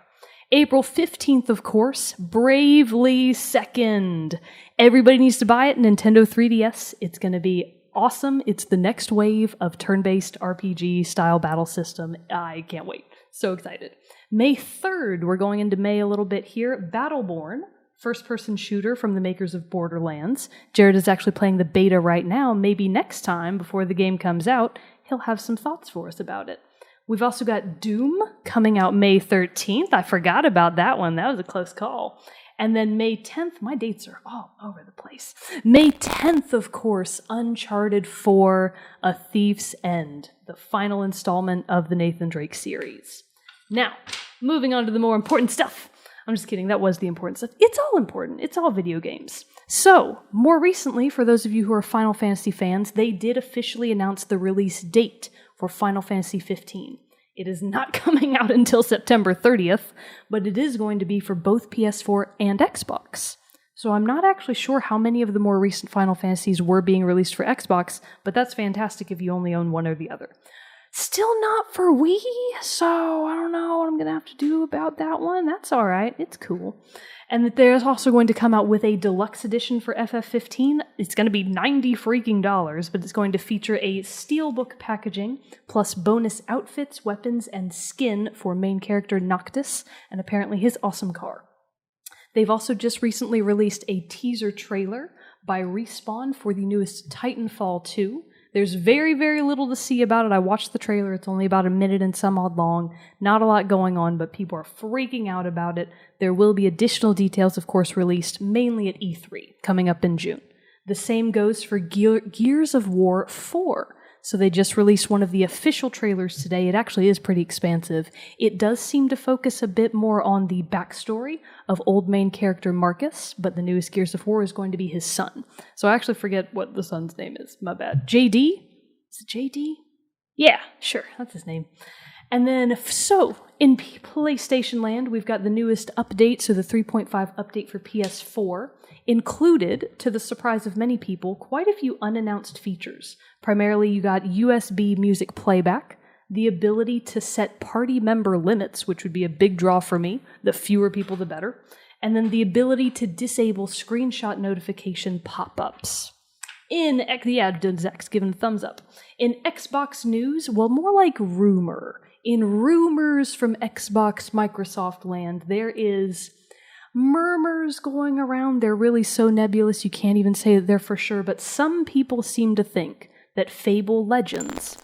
April 15th, of course, Bravely Second. Everybody needs to buy it, Nintendo 3DS. It's going to be awesome. It's the next wave of turn-based RPG style battle system. I can't wait. So excited. May 3rd, we're going into May a little bit here. Battleborn, first-person shooter from the makers of Borderlands. Jerrett is actually playing the beta right now. Maybe next time, before the game comes out, he'll have some thoughts for us about it. We've also got Doom coming out May 13th. I forgot about that one. That was a close call. And then May 10th, my dates are all over the place. May 10th, of course, Uncharted 4, A Thief's End, the final installment of the Nathan Drake series. Now, moving on to the more important stuff. I'm just kidding, that was the important stuff. It's all important. It's all video games. So, more recently, for those of you who are Final Fantasy fans, they did officially announce the release date for Final Fantasy 15. It is not coming out until September 30th, but it is going to be for both PS4 and Xbox. So I'm not actually sure how many of the more recent Final Fantasies were being released for Xbox, but that's fantastic if you only own one or the other. Still not for Wii, so I don't know what I'm going to have to do about that one. That's all right. It's cool. And that there's also going to come out with a deluxe edition for FF15. It's going to be $90 freaking dollars, but it's going to feature a steelbook packaging, plus bonus outfits, weapons, and skin for main character Noctis, and apparently his awesome car. They've also just recently released a teaser trailer by Respawn for the newest Titanfall 2. There's very, very little to see about it. I watched the trailer. It's only about a minute and some odd long. Not a lot going on, but people are freaking out about it. There will be additional details, of course, released mainly at E3, coming up in June. The same goes for Gears of War 4. So they just released one of the official trailers today. It actually is pretty expansive. It does seem to focus a bit more on the backstory of old main character Marcus, but the newest Gears of War is going to be his son. So I actually forget what the son's name is. My bad. JD? Is it JD? Yeah, sure. That's his name. And then, so, in PlayStation Land, we've got the newest update, so the 3.5 update for PS4. Included, to the surprise of many people, quite a few unannounced features. Primarily, you got USB music playback, the ability to set party member limits, which would be a big draw for me. The fewer people, the better. And then the ability to disable screenshot notification pop-ups. Zach's giving a thumbs up. In Xbox news, well, more like rumor. in rumors from Xbox Microsoft land, there is murmurs going around. They're really so nebulous you can't even say that they're for sure, but some people seem to think that Fable Legends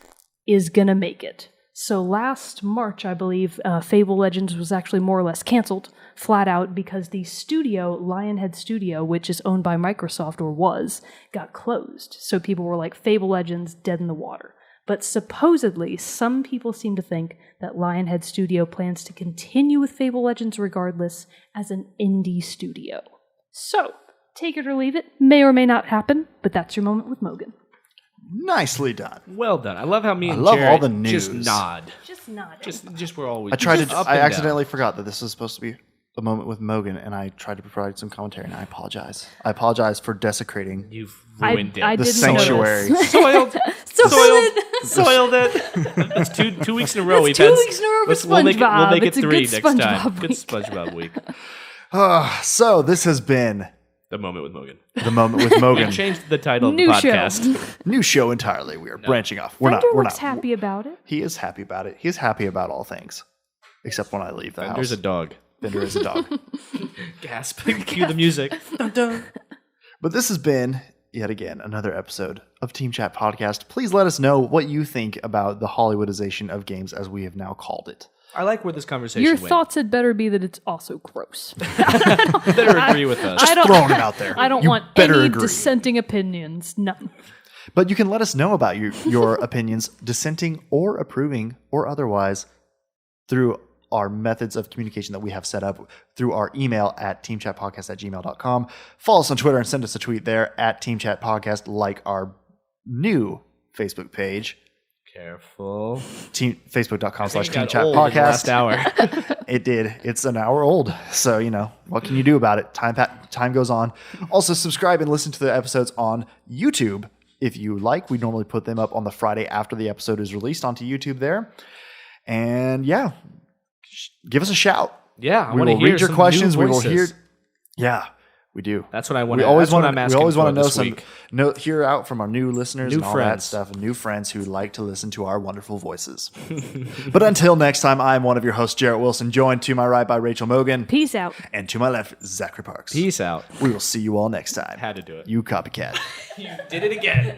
is gonna make it. So last March, I believe, Fable Legends was actually more or less canceled, flat out, because the studio, Lionhead Studio, which is owned by Microsoft, or was, got closed. So people were like, Fable Legends, dead in the water. But supposedly, some people seem to think that Lionhead Studio plans to continue with Fable Legends regardless as an indie studio. So, take it or leave it, may or may not happen, but that's your moment with Mogan. Nicely done. Well done. I love how me and love Jerrett all the news. just nod. Just nodding. Just we're always. I accidentally forgot that this was supposed to be a moment with Mogan, and I tried to provide some commentary, and I apologize. I apologize for desecrating You've ruined I it. the didn't sanctuary. notice. Soiled it. That's 2 weeks in a row. That's 2 weeks in a row for We'll make SpongeBob. it It's a 3 good next SpongeBob time. Good week. SpongeBob week. So this has been The moment with Mogan. the moment with Mogan. We changed the title of New the show. podcast. New show entirely. We are branching off. We're Fender not. We're looks not. happy about it. He is happy about it. He's happy about all things, except when I leave the There's a house. dog. Bender is a dog. Gasp. Cue the music. Dun, dun. But this has been, yet again, another episode of Team Chat Podcast. Please let us know what you think about the Hollywoodization of games, as we have now called it. I like where this conversation Your went. thoughts had better be that it's also gross. Better agree with us. I don't- Throwing it out there. I don't You want better any agree. dissenting opinions. None. But you can let us know about your opinions, dissenting or approving or otherwise, through our methods of communication that we have set up, through our email at teamchatpodcast@gmail.com. Follow us on Twitter and send us a tweet there at teamchatpodcast, like our new Facebook page, Careful. facebook.com/teamchatpodcast. Last hour. It did. It's an hour old. So, what can you do about it? Time goes on. Also, subscribe and listen to the episodes on YouTube if you like. We normally put them up on the Friday after the episode is released onto YouTube there. And yeah, give us a shout. Yeah, I We want to will hear read your some questions. new We will voices. hear. Yeah, we do. That's what I want. We always want I'm to. We asking always for want to this know week. hear out from our new listeners New and all that friends. stuff, and new friends who like to listen to our wonderful voices. But until next time, I'm one of your hosts, Jerrett Wilson, joined to my right by Rachel Mogan, Peace out. and to my left, Zachary Parks. Peace out. We will see you all next time. Had to do it. You copycat. You did it again.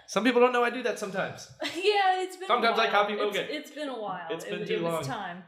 Some people don't know I do that sometimes. Yeah, it's been Sometimes a I while. copy Mogan. It's been a while. It's been it too long. was time.